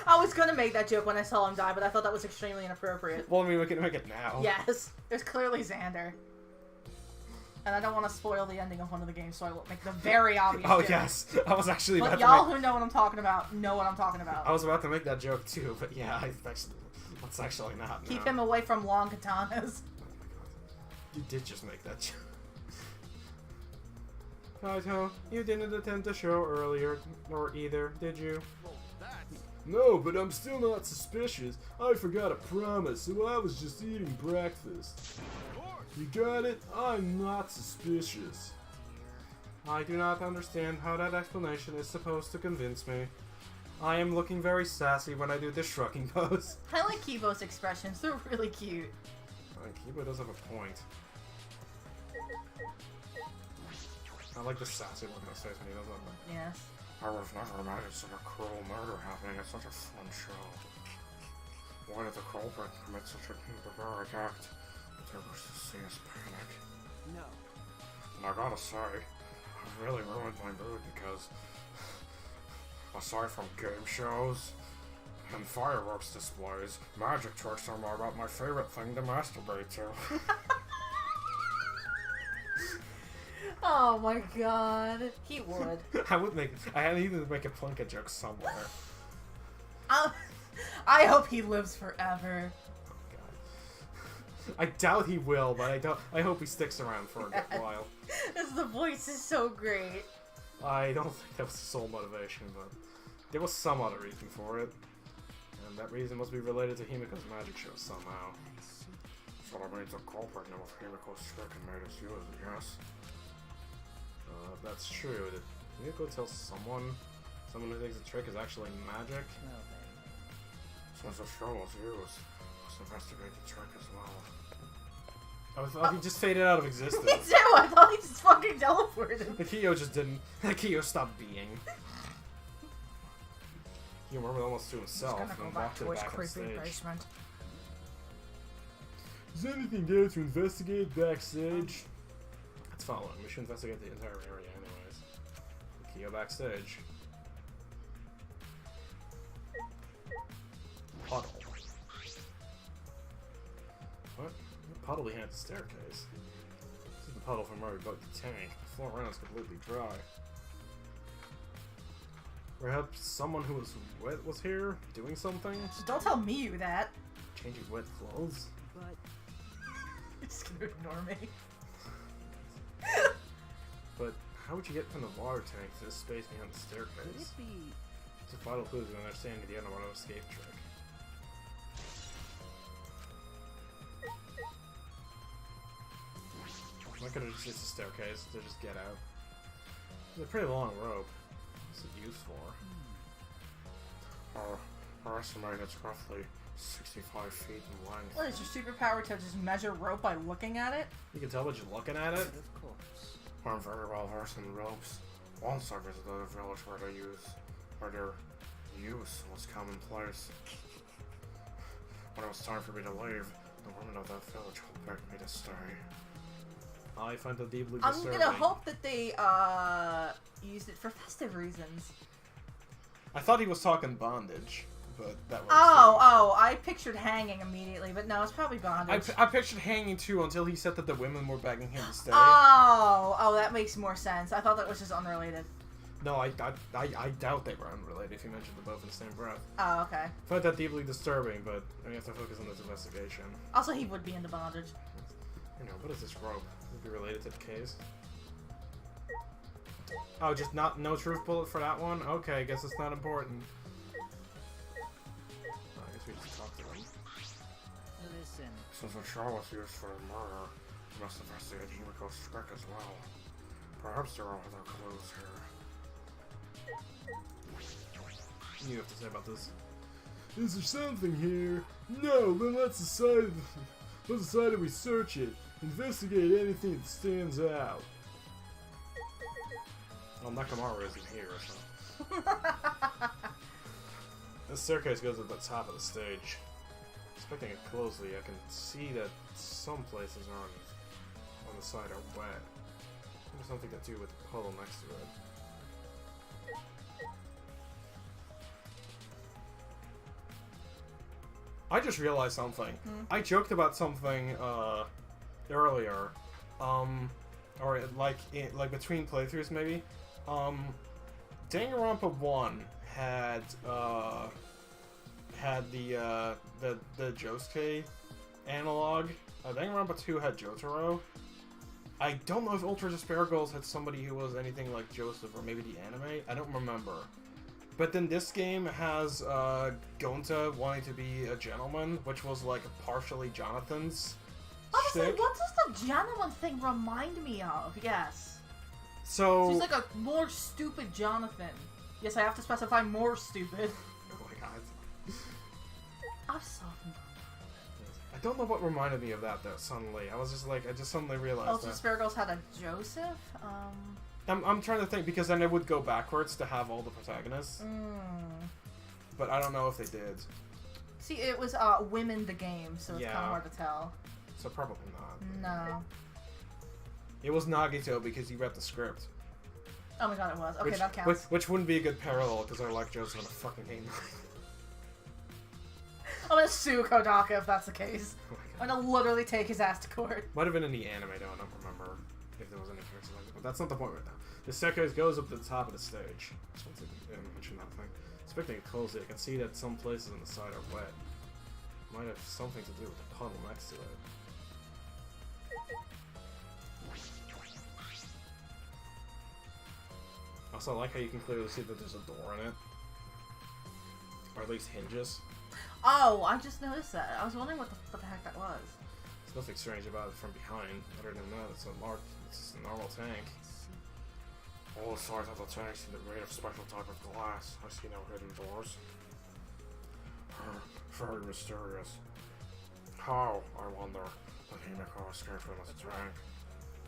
[SPEAKER 2] I was gonna make that joke when I saw him die, but I thought that was extremely inappropriate.
[SPEAKER 1] Well, I mean, we can make it now.
[SPEAKER 2] Yes, there's clearly Xander. And I don't want to spoil the ending of one of the games, so I will make the very obvious
[SPEAKER 1] Oh,
[SPEAKER 2] joke.
[SPEAKER 1] yes. I was actually about
[SPEAKER 2] But
[SPEAKER 1] to
[SPEAKER 2] y'all
[SPEAKER 1] make...
[SPEAKER 2] who know what I'm talking about know what I'm talking about.
[SPEAKER 1] I was about to make that joke, too, but yeah, let's actually not.
[SPEAKER 2] Keep
[SPEAKER 1] no.
[SPEAKER 2] him away from long katanas.
[SPEAKER 1] Oh my god. You did just make that joke. Kaito, you didn't attend the show earlier, or either, did you?
[SPEAKER 3] Well, that's...
[SPEAKER 1] No, but I'm still not suspicious. I forgot a promise, so I was just eating breakfast.
[SPEAKER 3] Of course.
[SPEAKER 1] You got it? I'm not suspicious. I do not understand how that explanation is supposed to convince me. I am looking very sassy when I do the shrugging pose.
[SPEAKER 2] I like Kibo's expressions, they're really cute.
[SPEAKER 1] Kibo does have a point. I like the sassy look on his face when he does that.
[SPEAKER 2] Yes.
[SPEAKER 1] I would have never imagined such a cruel murder happening at such a fun show. Why did the culprit commit such a barbaric act? There was to see us panic.
[SPEAKER 5] No.
[SPEAKER 1] And I gotta say, it really ruined my mood because, aside from game shows and fireworks displays, magic tricks are more about my favorite thing to masturbate to.
[SPEAKER 2] Oh my god. He would.
[SPEAKER 1] I need to make a Plunket joke somewhere.
[SPEAKER 2] I hope he lives forever.
[SPEAKER 1] Oh god. I doubt he will, but I hope he sticks around for a good while.
[SPEAKER 2] Because the voice is so great.
[SPEAKER 1] I don't think that was the sole motivation, but there was some other reason for it. And that reason must be related to Himiko's magic show somehow. So I made the culprit know if Himiko's trick and made us use it, yes? That's true. Did Himiko tell someone who thinks the trick is actually magic?
[SPEAKER 5] No, baby.
[SPEAKER 1] Since the show was used, let's investigate the trick as well. I thought he just faded out of existence.
[SPEAKER 2] Me too! I thought he just fucking teleported.
[SPEAKER 1] Akio just didn't. Akio stopped being. He remembered almost to himself and walked to the back of the stage.
[SPEAKER 2] basement.
[SPEAKER 1] Is there anything there to investigate backstage? Let's follow him. We should investigate the entire area anyways. Akio backstage. Puddle. What? A puddle behind the staircase. This is the puddle from where we built the tank. The floor around is completely dry. Perhaps someone who was wet was here, doing something?
[SPEAKER 2] Don't tell me you that.
[SPEAKER 1] Changing wet clothes?
[SPEAKER 5] But
[SPEAKER 2] You're just gonna ignore me.
[SPEAKER 1] But how would you get from the water tank to this space behind the
[SPEAKER 5] could
[SPEAKER 1] staircase?
[SPEAKER 5] it be?
[SPEAKER 1] It's a vital clue to understanding the underwater escape trick. Why couldn't it just use the staircase to just get out? It's a pretty long rope. What's it used for? Our estimate it's roughly 65 feet in length.
[SPEAKER 2] What is your superpower to just measure rope by looking at it?
[SPEAKER 1] You can tell by just looking at it.
[SPEAKER 5] Of course.
[SPEAKER 1] I'm very well versed in ropes. Once I visited a village where their use was commonplace. When it was time for me to leave, the women of that village begged me to stay. I find that deeply disturbing.
[SPEAKER 2] I'm gonna hope that they used it for festive reasons.
[SPEAKER 1] I thought he was talking bondage, but that was.
[SPEAKER 2] Oh, I pictured hanging immediately, but no, it's probably bondage.
[SPEAKER 1] I pictured hanging too until he said that the women were begging him to stay.
[SPEAKER 2] Oh, that makes more sense. I thought that was just unrelated.
[SPEAKER 1] No, I doubt they were unrelated if you mentioned them both in the same breath.
[SPEAKER 2] Oh, okay.
[SPEAKER 1] I find that deeply disturbing, but we have to focus on this investigation.
[SPEAKER 2] Also, he would be into bondage.
[SPEAKER 1] You know, what is this rope? Would it be related to the case? Oh, just no truth bullet for that one? Okay, I guess it's not important. I guess we just talked to him.
[SPEAKER 5] Listen.
[SPEAKER 1] Since the show was used for the murder, we must investigate Himiko's trick as well. Perhaps there are other clues here. What do you have to say about this? Is there something here? No, then let's decide that we search it. Investigate anything that stands out. Well, Nakamura isn't here, so. The staircase goes at the top of the stage. Inspecting it closely, I can see that some places on the side are wet. There's something to do with the puddle next to it. I just realized something. I joked about something earlier, or like between playthroughs maybe. Danganronpa 1 had the Josuke analog. Danganronpa 2 had Jotaro. I don't know if Ultra Despair Girls had somebody who was anything like Joseph, or maybe the anime. I don't remember. But then this game has Gonta wanting to be a gentleman, which was like partially Jonathan's
[SPEAKER 2] Honestly,
[SPEAKER 1] shtick.
[SPEAKER 2] what does the gentleman thing remind me of? Yes.
[SPEAKER 1] So
[SPEAKER 2] He's like a more stupid Jonathan. Yes, I have to specify more stupid.
[SPEAKER 1] oh my god.
[SPEAKER 2] I've softened.
[SPEAKER 1] I don't know what reminded me of that though. Suddenly, I just suddenly realized
[SPEAKER 2] Also,
[SPEAKER 1] that.
[SPEAKER 2] Spare Girls had a Joseph.
[SPEAKER 1] I'm trying to think because then it would go backwards to have all the protagonists. But I don't know if they did.
[SPEAKER 2] See, it was Women the Game, so it's kind
[SPEAKER 1] Yeah.
[SPEAKER 2] of hard to tell.
[SPEAKER 1] So probably not.
[SPEAKER 2] No.
[SPEAKER 1] It was Nagito because he read the script.
[SPEAKER 2] Oh my god, it was. Okay,
[SPEAKER 1] which,
[SPEAKER 2] that counts.
[SPEAKER 1] Which wouldn't be a good parallel because I like Joseph and I fucking hate him.
[SPEAKER 2] I'm gonna sue Kodaka if that's the case.
[SPEAKER 1] Oh my
[SPEAKER 2] I'm
[SPEAKER 1] God.
[SPEAKER 2] gonna literally take his ass to court.
[SPEAKER 1] Might have been in the anime though, I don't remember if there was any character like that. But that's not the point right now. The staircase goes up to the top of the stage. Just want to mention that thing. Inspecting it closely, I can see that some places on the side are wet. Might have something to do with the puddle next to it. Also, I like how you can clearly see that there's a door in it. Or at least hinges.
[SPEAKER 2] Oh, I just noticed that. I was wondering what the heck that was.
[SPEAKER 1] There's nothing strange about it from behind, other than that it's just a normal tank. All the sides of the tank seem to be made of special type of glass. I see no hidden doors. Very mysterious. How, I wonder, the Himiko escaped from this tank?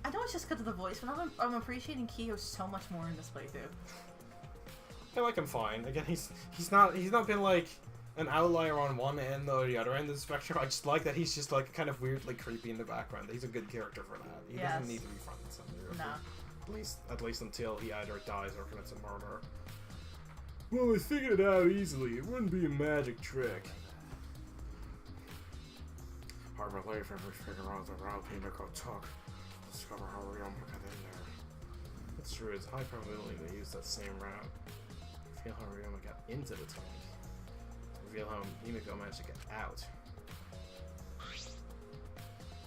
[SPEAKER 2] I know it's just because of the voice, but I'm appreciating Kyo so much more in this playthrough.
[SPEAKER 1] I like him fine. Again, he's not been like an outlier on one end or the other end of the spectrum. I just like that he's just like kind of weirdly creepy in the background. He's a good character for that. He doesn't need to be front and center.
[SPEAKER 2] No.
[SPEAKER 1] At least until he either dies or commits a murder. Well, we figured it out easily. It wouldn't be a magic trick. I believe if we figure out the route Himiko took, discover how Ryoma got in there. It's true, it's high probability they used that same route. Reveal how Ryoma got into the tank. Reveal how Himiko managed to get out.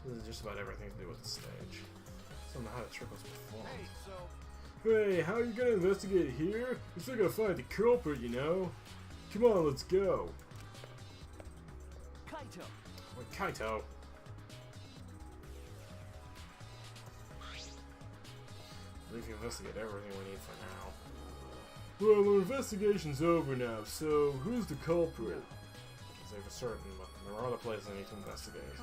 [SPEAKER 1] This is just about everything to do with the stage. Somehow how the trick was performed. Hey, how are you gonna investigate here? We're still gonna find the culprit, you know? Come on, let's go.
[SPEAKER 5] Kaito!
[SPEAKER 1] Wait, Kaito? I believe you investigate everything we need for now. Well, the investigation's over now, so who's the culprit? Can't say for certain, but there are other places I need to investigate.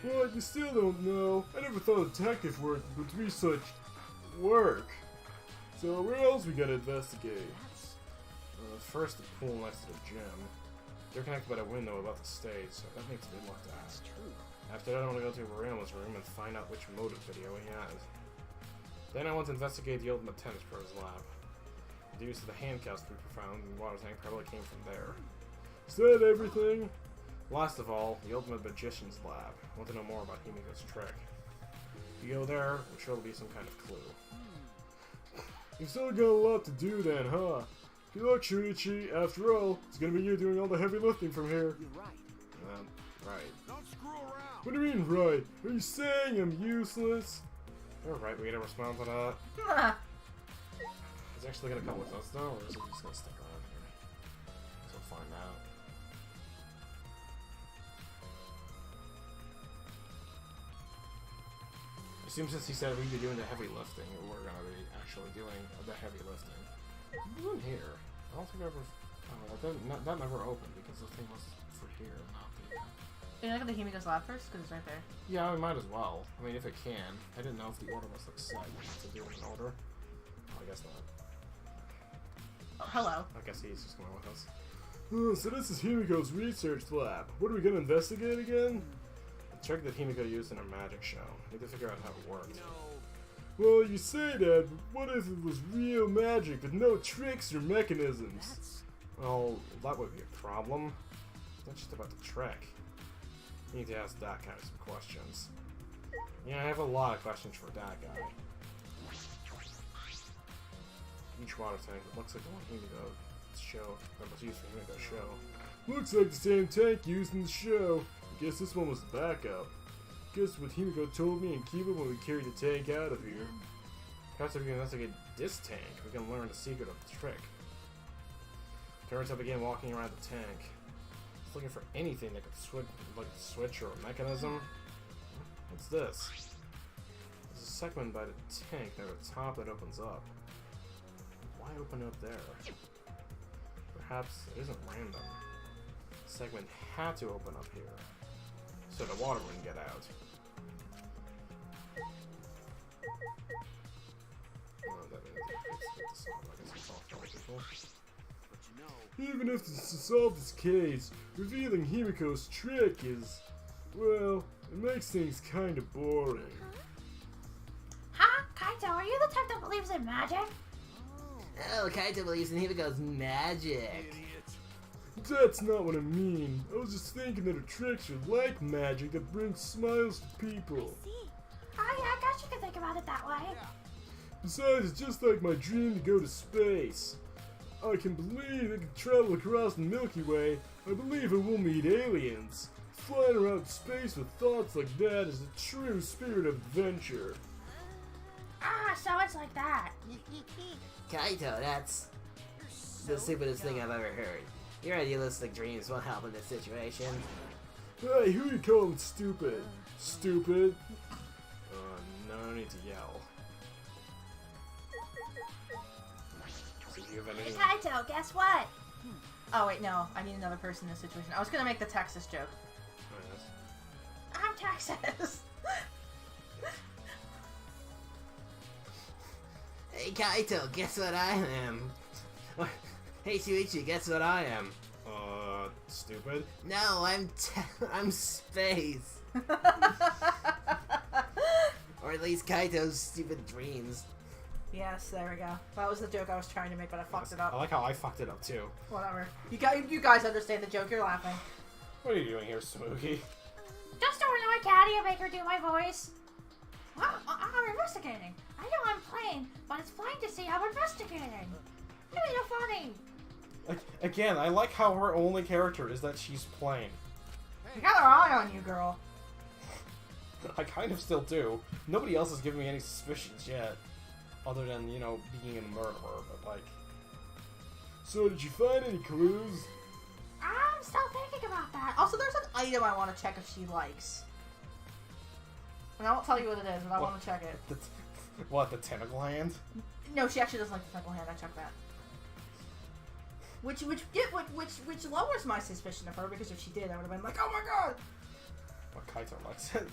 [SPEAKER 1] What? You still don't know? I never thought detective work would be such work. So where else we gotta investigate? First, the pool next to the gym. They're connected by a window above the stage, so that makes me look at. That's true. After that, I want to go to Ryoma's room and find out which motive video he has. Then I want to investigate the ultimate tennis pro's lab. The use of the handcuffs we found in the water tank probably came from there. Is that everything? Last of all, the ultimate magician's lab. I want to know more about Himiko's trick. If you go there, I'm sure there'll be some kind of clue. You've still got a lot to do then, huh? Good luck, Shuichi. After all, it's gonna be you doing all the heavy lifting from here.
[SPEAKER 5] You're right.
[SPEAKER 3] Right. Don't screw around.
[SPEAKER 1] What do you mean, right? Are you saying I'm useless? You're right, we gotta respond to that. He's actually gonna come with us, though, or is he just gonna stick around here? So we'll find out. I assume since he said we'd be doing the heavy lifting, we're gonna be actually doing the heavy lifting. What in here? I don't think I ever... that never opened because the thing was for here, not the...
[SPEAKER 2] Can you look at the Himiko's lab first? Because it's right there.
[SPEAKER 1] Yeah, we might as well. I mean, if it can. I didn't know if the order was like set to do it in order. Oh, I guess not.
[SPEAKER 2] Oh, hello.
[SPEAKER 1] I guess he's just going with us. So this is Himiko's research lab. What are we gonna investigate again? The trick that Himiko used in her magic show. Need to figure out how it worked. Well, you say that, but what if it was real magic with no tricks or mechanisms? Well, that would be a problem. It's not just about the trick. You need to ask that guy some questions. Yeah, I have a lot of questions for that guy. Each water tank looks like the one Himiko show that was used for Himiko's show. Looks like the same tank used in the show. I guess this one was the backup. Guess what Himiko told me and Kiba when we carried the tank out of here. Perhaps if we investigate this tank, we can learn the secret of the trick. Turns out began walking around the tank. Just looking for anything that could switch or a mechanism. What's this? There's a segment by the tank near the top that opens up. Why open up there? Perhaps it isn't random. The segment had to open up here, so the water wouldn't get out. Even if to solve this case, revealing Himiko's trick is, well, it makes things kind of boring.
[SPEAKER 7] Huh? Kaito, are you the type that believes in magic?
[SPEAKER 6] Oh, Kaito believes in Himiko's magic.
[SPEAKER 1] That's not what I mean. I was just thinking that her tricks are like magic that brings smiles to people.
[SPEAKER 7] See? Oh yeah, I guess you can think about it that way.
[SPEAKER 1] Besides, it's just like my dream to go to space. I can believe it can travel across the Milky Way. I believe it will meet aliens. Flying around space with thoughts like that is a true spirit of adventure.
[SPEAKER 7] Ah, so it's like that.
[SPEAKER 6] Kaito, that's the stupidest thing I've ever heard. Your idealistic dreams won't help in this situation.
[SPEAKER 1] Hey, who you calling stupid? Stupid? No need to yell. So do you have
[SPEAKER 7] Hey,
[SPEAKER 1] anything?
[SPEAKER 7] Kaito, guess what?
[SPEAKER 2] Oh wait, no. I need another person in this situation. I was gonna make the Texas joke.
[SPEAKER 1] Oh, yes.
[SPEAKER 7] I'm Texas.
[SPEAKER 6] Hey Kaito, guess what I am? Hey Shuichi, guess what I am?
[SPEAKER 1] Stupid?
[SPEAKER 6] No, I'm space. Or at least Kaito's stupid dreams.
[SPEAKER 2] Yes, there we go. That was the joke I was trying to make, but I fucked it
[SPEAKER 1] I
[SPEAKER 2] up.
[SPEAKER 1] like how I fucked it up too.
[SPEAKER 2] Whatever. You guys understand the joke. You're laughing.
[SPEAKER 1] What are you doing here, Smokey?
[SPEAKER 7] Just to annoy Caddy and make her do my voice. Well, I'm investigating. I know I'm playing, but it's plain to see I'm investigating. Really no funny.
[SPEAKER 1] Again, I like how her only character is that she's plain.
[SPEAKER 2] We got our eye on you, girl.
[SPEAKER 1] I kind of still do. Nobody else has given me any suspicions yet. Other than, you know, being a murderer, but like... So, did you find any clues?
[SPEAKER 7] I'm still thinking about that.
[SPEAKER 2] Also, there's an item I want to check if she likes. And I won't tell you what it is, but I want to check it.
[SPEAKER 1] What, the tentacle hand?
[SPEAKER 2] No, she actually doesn't like the tentacle hand. I checked that. Which lowers my suspicion of her, because if she did, I would have been like, oh my god!
[SPEAKER 1] What, Kaito likes it?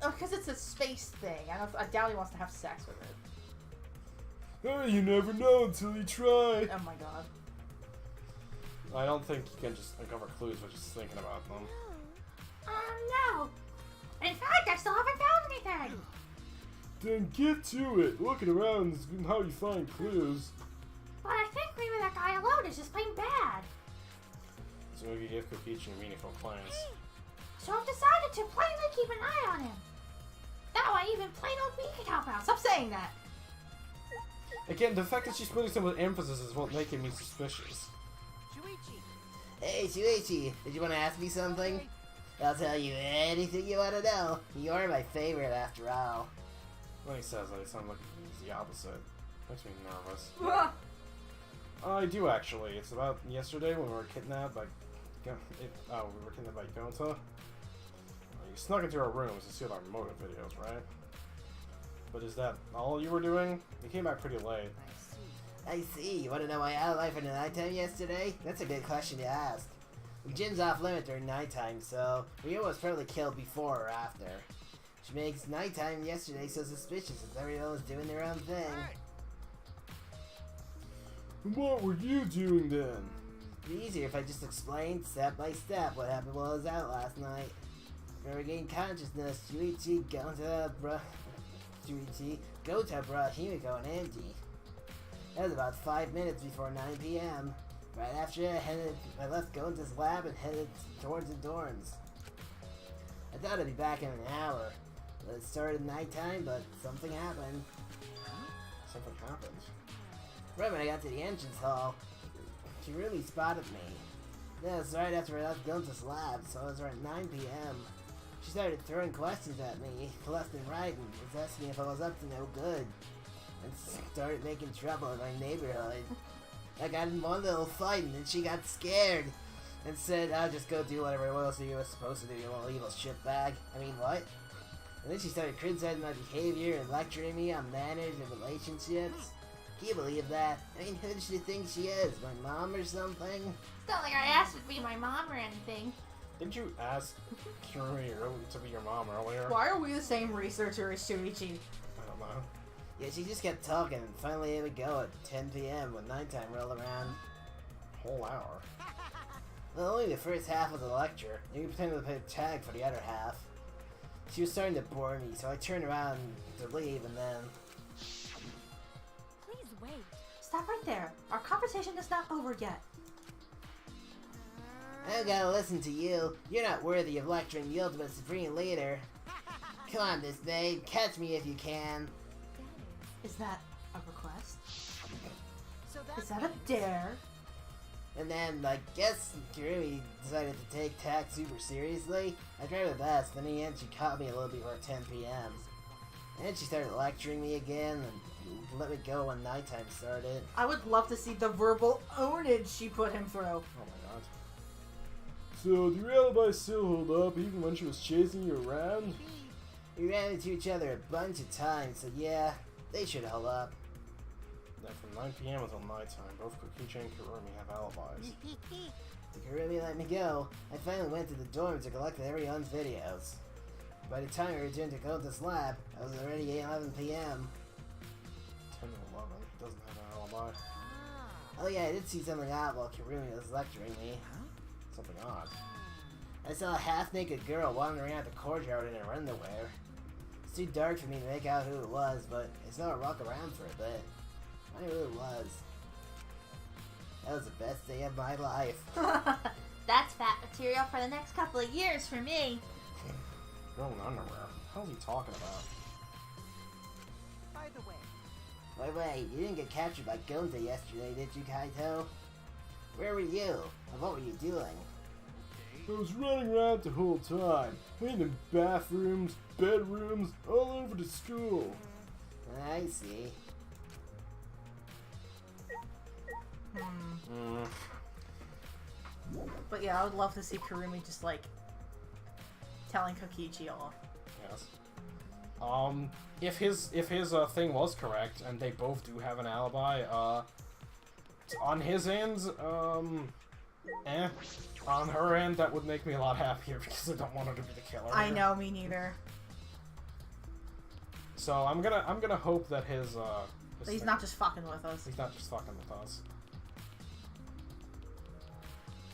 [SPEAKER 2] Oh, because it's a space thing. I doubt he wants to have sex with it.
[SPEAKER 1] Oh, you never know until you try.
[SPEAKER 2] Oh my god.
[SPEAKER 1] I don't think you can just uncover clues by just thinking about them.
[SPEAKER 7] No. In fact, I still haven't found anything.
[SPEAKER 1] Then get to it. Looking around is how you find clues.
[SPEAKER 7] But I think maybe that guy alone is just plain bad.
[SPEAKER 1] So maybe give Kokichi meaningful plans.
[SPEAKER 7] So I've decided to plainly keep an eye on him. That way even plain old me can help out.
[SPEAKER 2] Stop saying that!
[SPEAKER 1] Again, the fact that she's putting so much emphasis is what making me suspicious.
[SPEAKER 6] Hey Shuichi, did you want to ask me something? I'll tell you anything you want to know. You're my favorite after all.
[SPEAKER 1] When he says that, it sounds like he's the opposite. Makes me nervous. I do actually. It's about yesterday when we were kidnapped by... we were kidnapped by Gonta. You snuck into our rooms to steal our motive videos, right? But is that all you were doing? You came back pretty late.
[SPEAKER 6] I see. You want to know my alibi for the nighttime yesterday? That's a good question to ask. Jin's off limit during nighttime, so Rio was probably killed before or after. Which makes nighttime yesterday so suspicious since everyone was doing their own thing.
[SPEAKER 1] What were you doing then?
[SPEAKER 6] It'd be easier if I just explained step by step what happened while I was out last night. To regain consciousness, Gota brought Himiko and Angie. That was about 5 minutes before 9 p.m. Right after I left Gonta's lab and headed towards the dorms. I thought I'd be back in an hour. But it started nighttime, but something happened.
[SPEAKER 1] Something happened.
[SPEAKER 6] Right when I got to the entrance hall, she really spotted me. That was right after I left Gonta's lab, so it was around 9 p.m. She started throwing questions at me, left and right, and was asking if I was up to no good. And started making trouble in my neighborhood. I got in one little fight, and then she got scared. And said, I'll just go do whatever else you were supposed to do, you little evil shitbag. I mean, what? And then she started criticizing my behavior and lecturing me on manners and relationships. Can you believe that? I mean, who does she think she is? My mom or something?
[SPEAKER 7] It's not like I asked to be my mom or anything.
[SPEAKER 1] Didn't you ask Kirumi to be your mom earlier?
[SPEAKER 2] Why are we the same researcher as Shuichi?
[SPEAKER 1] I don't know.
[SPEAKER 6] Yeah, she just kept talking, and finally it would go at 10 p.m. when nighttime rolled around.
[SPEAKER 1] Whole hour.
[SPEAKER 6] Well, only the first half of the lecture, and we pretended to play tag for the other half. She was starting to bore me, so I turned around to leave, and then...
[SPEAKER 7] Please wait.
[SPEAKER 2] Stop right there. Our conversation is not over yet.
[SPEAKER 6] I don't gotta listen to you. You're not worthy of lecturing the ultimate supreme leader. Come on, Miss Babe, catch me if you can.
[SPEAKER 2] Is that a request?
[SPEAKER 5] So that's
[SPEAKER 2] Is that a dare?
[SPEAKER 6] And then, I guess Kirumi decided to take tag super seriously. I tried my best, but in the end she caught me a little before 10 p.m. And she started lecturing me again, and let me go when nighttime started.
[SPEAKER 2] I would love to see the verbal ownage she put him through.
[SPEAKER 1] Oh my god. So, do your alibis still hold up even when she was chasing you around?
[SPEAKER 6] We ran into each other a bunch of times, so yeah, they should hold up.
[SPEAKER 1] Then from 9 p.m. until nighttime, both Kokichi and Kurumi have alibis.
[SPEAKER 6] The Kirumi let me go. I finally went to the dorm to collect everyone's videos. By the time I returned to Kota's lab, I was already 11 p.m.
[SPEAKER 1] 10 to 11. He doesn't have an alibi.
[SPEAKER 6] Oh yeah, I did see something odd while Kirumi was lecturing me.
[SPEAKER 1] Something odd.
[SPEAKER 6] I saw a half-naked girl wandering around the courtyard in her underwear. It's too dark for me to make out who it was, but I saw her walk around for a bit. I knew who it was. That was the best day of my life.
[SPEAKER 4] That's fat material for the next couple of years for me.
[SPEAKER 1] Girl in underwear. What the hell is he talking about?
[SPEAKER 5] By the way,
[SPEAKER 6] Wait, you didn't get captured by Gonta yesterday, did you, Kaito? Where were you? And what were you doing?
[SPEAKER 1] I was running around the whole time. Hiding in bathrooms, bedrooms, all over the school.
[SPEAKER 6] I see.
[SPEAKER 2] But yeah, I would love to see Kurumi just like telling Kokichi off.
[SPEAKER 1] Yes. If his thing was correct, and they both do have an alibi, on his end, on her end, that would make me a lot happier because I don't want her to be the killer.
[SPEAKER 2] I know, me neither.
[SPEAKER 1] So I'm gonna hope that his
[SPEAKER 2] But he's not just fucking with us.
[SPEAKER 1] he's not just fucking with us.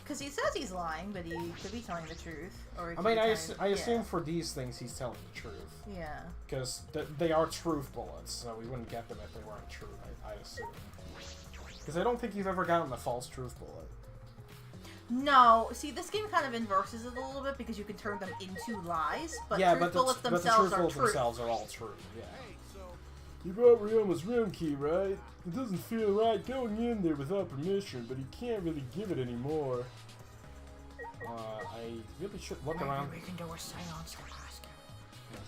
[SPEAKER 2] Because he says he's lying, but he could be telling the truth. Or he
[SPEAKER 1] I
[SPEAKER 2] could
[SPEAKER 1] mean,
[SPEAKER 2] be
[SPEAKER 1] I
[SPEAKER 2] telling-
[SPEAKER 1] assume for these things he's telling the truth.
[SPEAKER 2] Yeah.
[SPEAKER 1] Because they are truth bullets, so we wouldn't get them if they weren't true, I assume. Because I don't think you've ever gotten a false truth bullet.
[SPEAKER 2] No, see, this game kind of inverses it a little bit because you can turn them into lies, but
[SPEAKER 1] yeah,
[SPEAKER 2] truth
[SPEAKER 1] but
[SPEAKER 2] bullets
[SPEAKER 1] the
[SPEAKER 2] themselves
[SPEAKER 1] truth
[SPEAKER 2] are
[SPEAKER 1] bullets
[SPEAKER 2] true.
[SPEAKER 1] themselves are all true, yeah.
[SPEAKER 3] Hey, so
[SPEAKER 1] You brought Ryoma's room key, right? It doesn't feel right going in there without permission, but he can't really give it anymore. I really should look around.
[SPEAKER 7] We can do a seance to ask him.
[SPEAKER 1] Yes.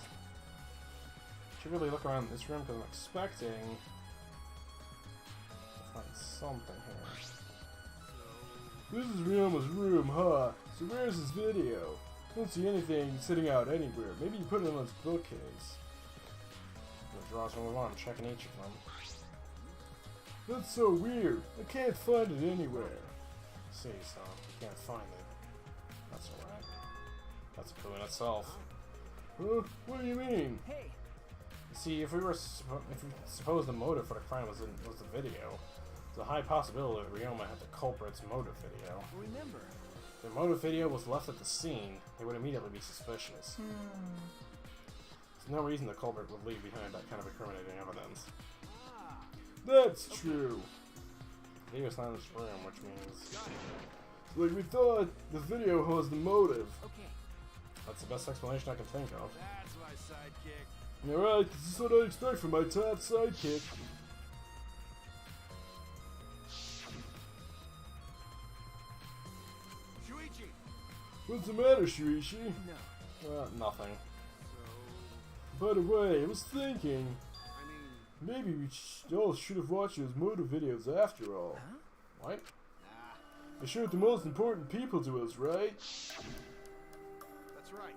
[SPEAKER 1] Should really look around this room because I'm expecting to find something here. This is Ryoma's room, huh? So where's his video? Don't see anything sitting out anywhere. Maybe you put it on his bookcase. The drawers from the wall, I'm checking each of them. That's so weird. I can't find it anywhere. See, so you can't find it. That's alright. That's a clue in itself. Huh? What do you mean?
[SPEAKER 5] hey,
[SPEAKER 1] See, if we suppose the motive for the crime was the video, there's a high possibility that Ryoma had the culprit's motive video.
[SPEAKER 5] remember,
[SPEAKER 1] If the motive video was left at the scene, they would immediately be suspicious. There's no reason the culprit would leave behind that kind of incriminating evidence. That's true. The video's not in this room, which means... Like we thought, the video was the motive.
[SPEAKER 5] okay,
[SPEAKER 1] That's the best explanation I can think of.
[SPEAKER 3] that's my sidekick.
[SPEAKER 1] Alright, this is what I expect from my top sidekick.
[SPEAKER 3] Shuichi.
[SPEAKER 1] What's the matter, Shuichi?
[SPEAKER 5] no,
[SPEAKER 1] Nothing.
[SPEAKER 3] So,
[SPEAKER 1] By the way, I was thinking,
[SPEAKER 3] I mean,
[SPEAKER 1] maybe we all should have watched those motive videos after all.
[SPEAKER 5] Huh?
[SPEAKER 1] What?
[SPEAKER 3] nah,
[SPEAKER 1] They showed the most important people to us, right?
[SPEAKER 3] that's right.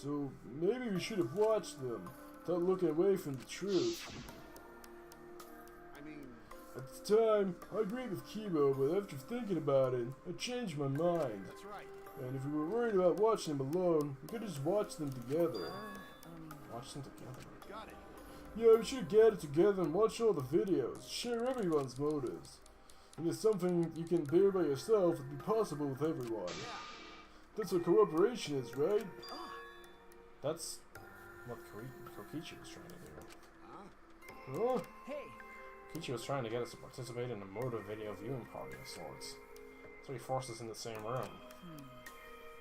[SPEAKER 1] So maybe we should have watched them, without looking away from the truth.
[SPEAKER 3] I mean,
[SPEAKER 1] At the time, I agreed with Kibo, but after thinking about it, I changed my mind.
[SPEAKER 3] that's right.
[SPEAKER 1] And if we were worried about watching them alone, we could just watch them together. Watch them together?
[SPEAKER 3] Got it.
[SPEAKER 1] Yeah, we should get it together and watch all the videos. Share everyone's motives. And if something you can bear by yourself would be possible with everyone. That's what cooperation is, right? That's what Kokichi was trying to do.
[SPEAKER 3] Huh?
[SPEAKER 1] Huh?
[SPEAKER 5] hey,
[SPEAKER 1] Kokichi was trying to get us to participate in a motive video viewing party of sorts. So he forced us in the same room.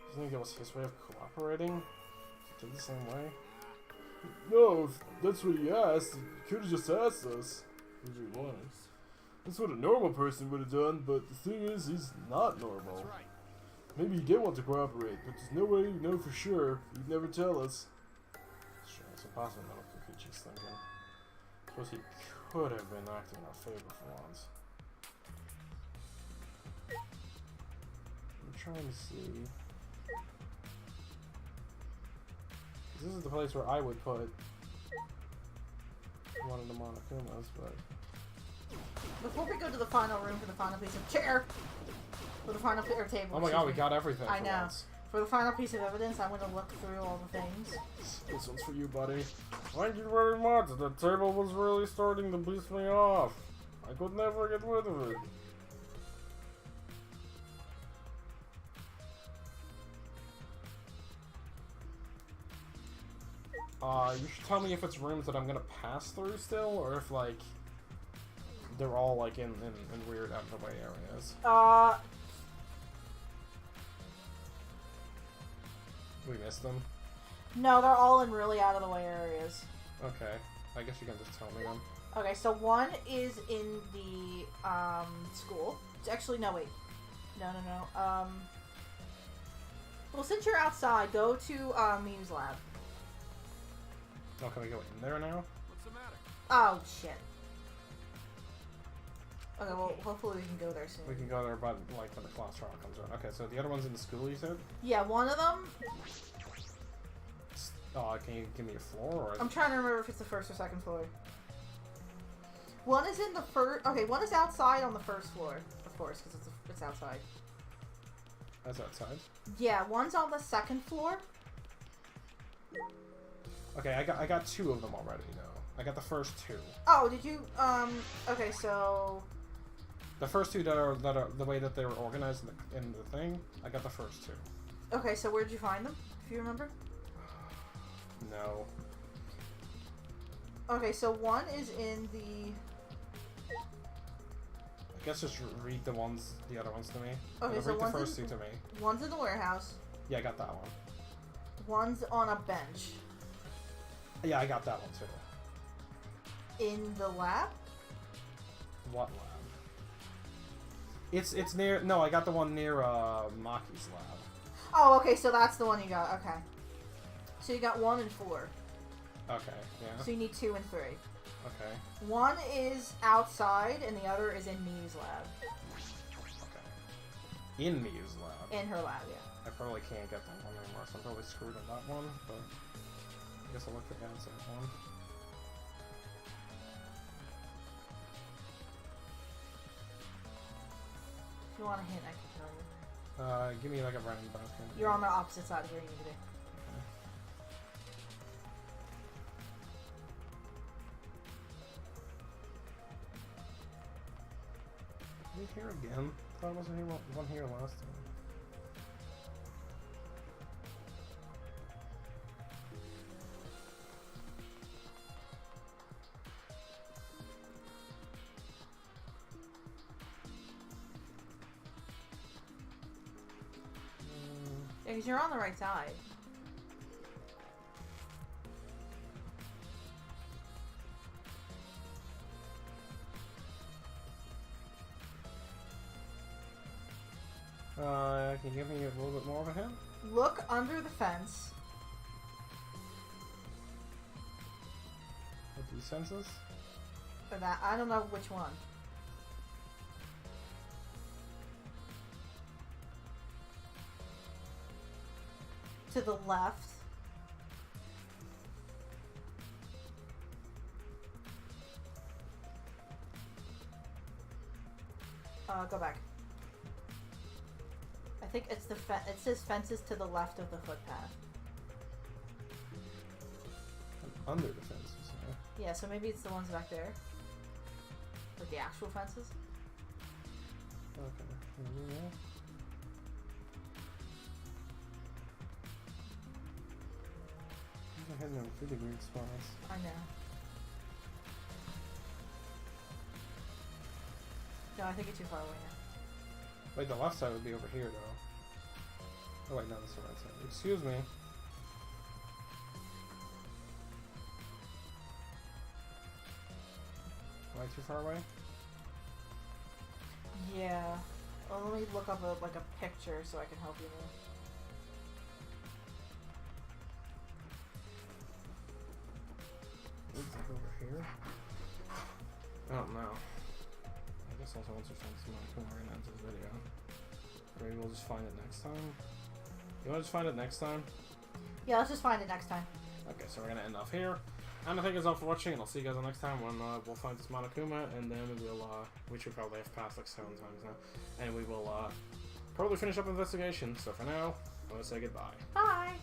[SPEAKER 1] Doesn't think that was his way of cooperating? He did the same way? No, if that's what he asked, he could have just asked us. If we wanted. That's what a normal person would have done, but the thing is, he's not normal.
[SPEAKER 3] That's right.
[SPEAKER 1] Maybe he did want to cooperate, but there's no way you know for sure. He'd never tell us. Sure, it's impossible to know what Kikuchi's thinking. Suppose he could have been acting in our favor for once. I'm trying to see. This is the place where I would put one of the Monokumas, but...
[SPEAKER 2] Before we go to the final room for the final piece of chair, for the final or table.
[SPEAKER 1] Oh my god, we got everything
[SPEAKER 2] I
[SPEAKER 1] for
[SPEAKER 2] know.
[SPEAKER 1] once.
[SPEAKER 2] For the final piece of evidence, I'm going to look through all the things.
[SPEAKER 1] This one's for you, buddy. Thank you very much. The table was really starting to piss me off. I could never get rid of it. You should tell me if it's rooms that I'm gonna pass through still, or if, like, they're all, like, in weird out-of-the-way areas. We missed them?
[SPEAKER 2] No, they're all in really out-of-the-way areas.
[SPEAKER 1] Okay. I guess you can just tell me them.
[SPEAKER 2] Okay, so one is in the, school. Actually, no, wait. No. Well, since you're outside, go to, Mew's lab.
[SPEAKER 1] Oh, can we go in there now?
[SPEAKER 3] What's the matter?
[SPEAKER 2] Oh, shit. Okay, well, hopefully we can go there soon.
[SPEAKER 1] We can go there, but, like, when the class trial comes around. Okay, so the other one's in the school, you said?
[SPEAKER 2] Yeah, one of them...
[SPEAKER 1] Can you give me a floor, or...
[SPEAKER 2] I'm trying to remember if it's the first or second floor. One is in the first... Okay, one is outside on the first floor, of course, because it's outside.
[SPEAKER 1] That's outside?
[SPEAKER 2] Yeah, one's on the second floor.
[SPEAKER 1] Okay, I got two of them already, though. I got the first two.
[SPEAKER 2] Oh, did you... Okay, so...
[SPEAKER 1] The first two that are the way that they were organized in the thing, I got the first two.
[SPEAKER 2] Okay, so where'd you find them, if you remember?
[SPEAKER 1] No.
[SPEAKER 2] Okay, so one is in the...
[SPEAKER 1] I guess just read the other ones to me.
[SPEAKER 2] Okay, so
[SPEAKER 1] read the
[SPEAKER 2] one's
[SPEAKER 1] first
[SPEAKER 2] in,
[SPEAKER 1] two to me.
[SPEAKER 2] One's in the warehouse.
[SPEAKER 1] Yeah, I got that one.
[SPEAKER 2] One's on a bench.
[SPEAKER 1] Yeah, I got that one too.
[SPEAKER 2] In the lab?
[SPEAKER 1] What lab? It's near... No, I got the one near, Maki's lab.
[SPEAKER 2] Oh, okay, so that's the one you got. Okay. So you got 1 and 4.
[SPEAKER 1] Okay, yeah.
[SPEAKER 2] So you need 2 and 3.
[SPEAKER 1] Okay.
[SPEAKER 2] One is outside, and the other is in Mew's lab.
[SPEAKER 1] Okay. In Mew's lab?
[SPEAKER 2] In her lab, yeah.
[SPEAKER 1] I probably can't get that one anymore, so I'm probably screwed on that one, but... I guess I'll look for the outside one.
[SPEAKER 2] If you want a hint, I can tell you.
[SPEAKER 1] Give me like a random basket.
[SPEAKER 2] You're on the opposite side of where you need to be.
[SPEAKER 1] Are we here again? I thought I wasn't here one here last time.
[SPEAKER 2] Yeah, because you're on the right side.
[SPEAKER 1] Can you give me a little bit more of a hint?
[SPEAKER 2] Look under the fence.
[SPEAKER 1] With these fences?
[SPEAKER 2] For that, I don't know which one. To the left. Go back. I think it's the it says fences to the left of the footpath.
[SPEAKER 1] Under the fences, yeah.
[SPEAKER 2] Yeah, so maybe it's the ones back there. Like the actual fences.
[SPEAKER 1] Okay. Yeah. I'm heading in pretty weird spots.
[SPEAKER 2] I know. No, I think it's too far away now.
[SPEAKER 1] Wait, the left side would be over here, though. Oh, wait, no, that's the right side. Excuse me. Am I too far away?
[SPEAKER 2] Yeah. Well, let me look up a picture so I can help you now.
[SPEAKER 1] Is it over here? I don't know. I guess also once we find some we're gonna end this video. Maybe we'll just find it next time. You wanna just find it next time?
[SPEAKER 2] Yeah, let's just find it next time.
[SPEAKER 1] Okay, so we're gonna end off here. And I thank you guys all for watching, and I'll see you guys on next time when we'll find this Monokuma, and then we'll, we should probably have passed like 7 times now, and we will, probably finish up investigation. So for now, I'm gonna say goodbye.
[SPEAKER 2] Bye!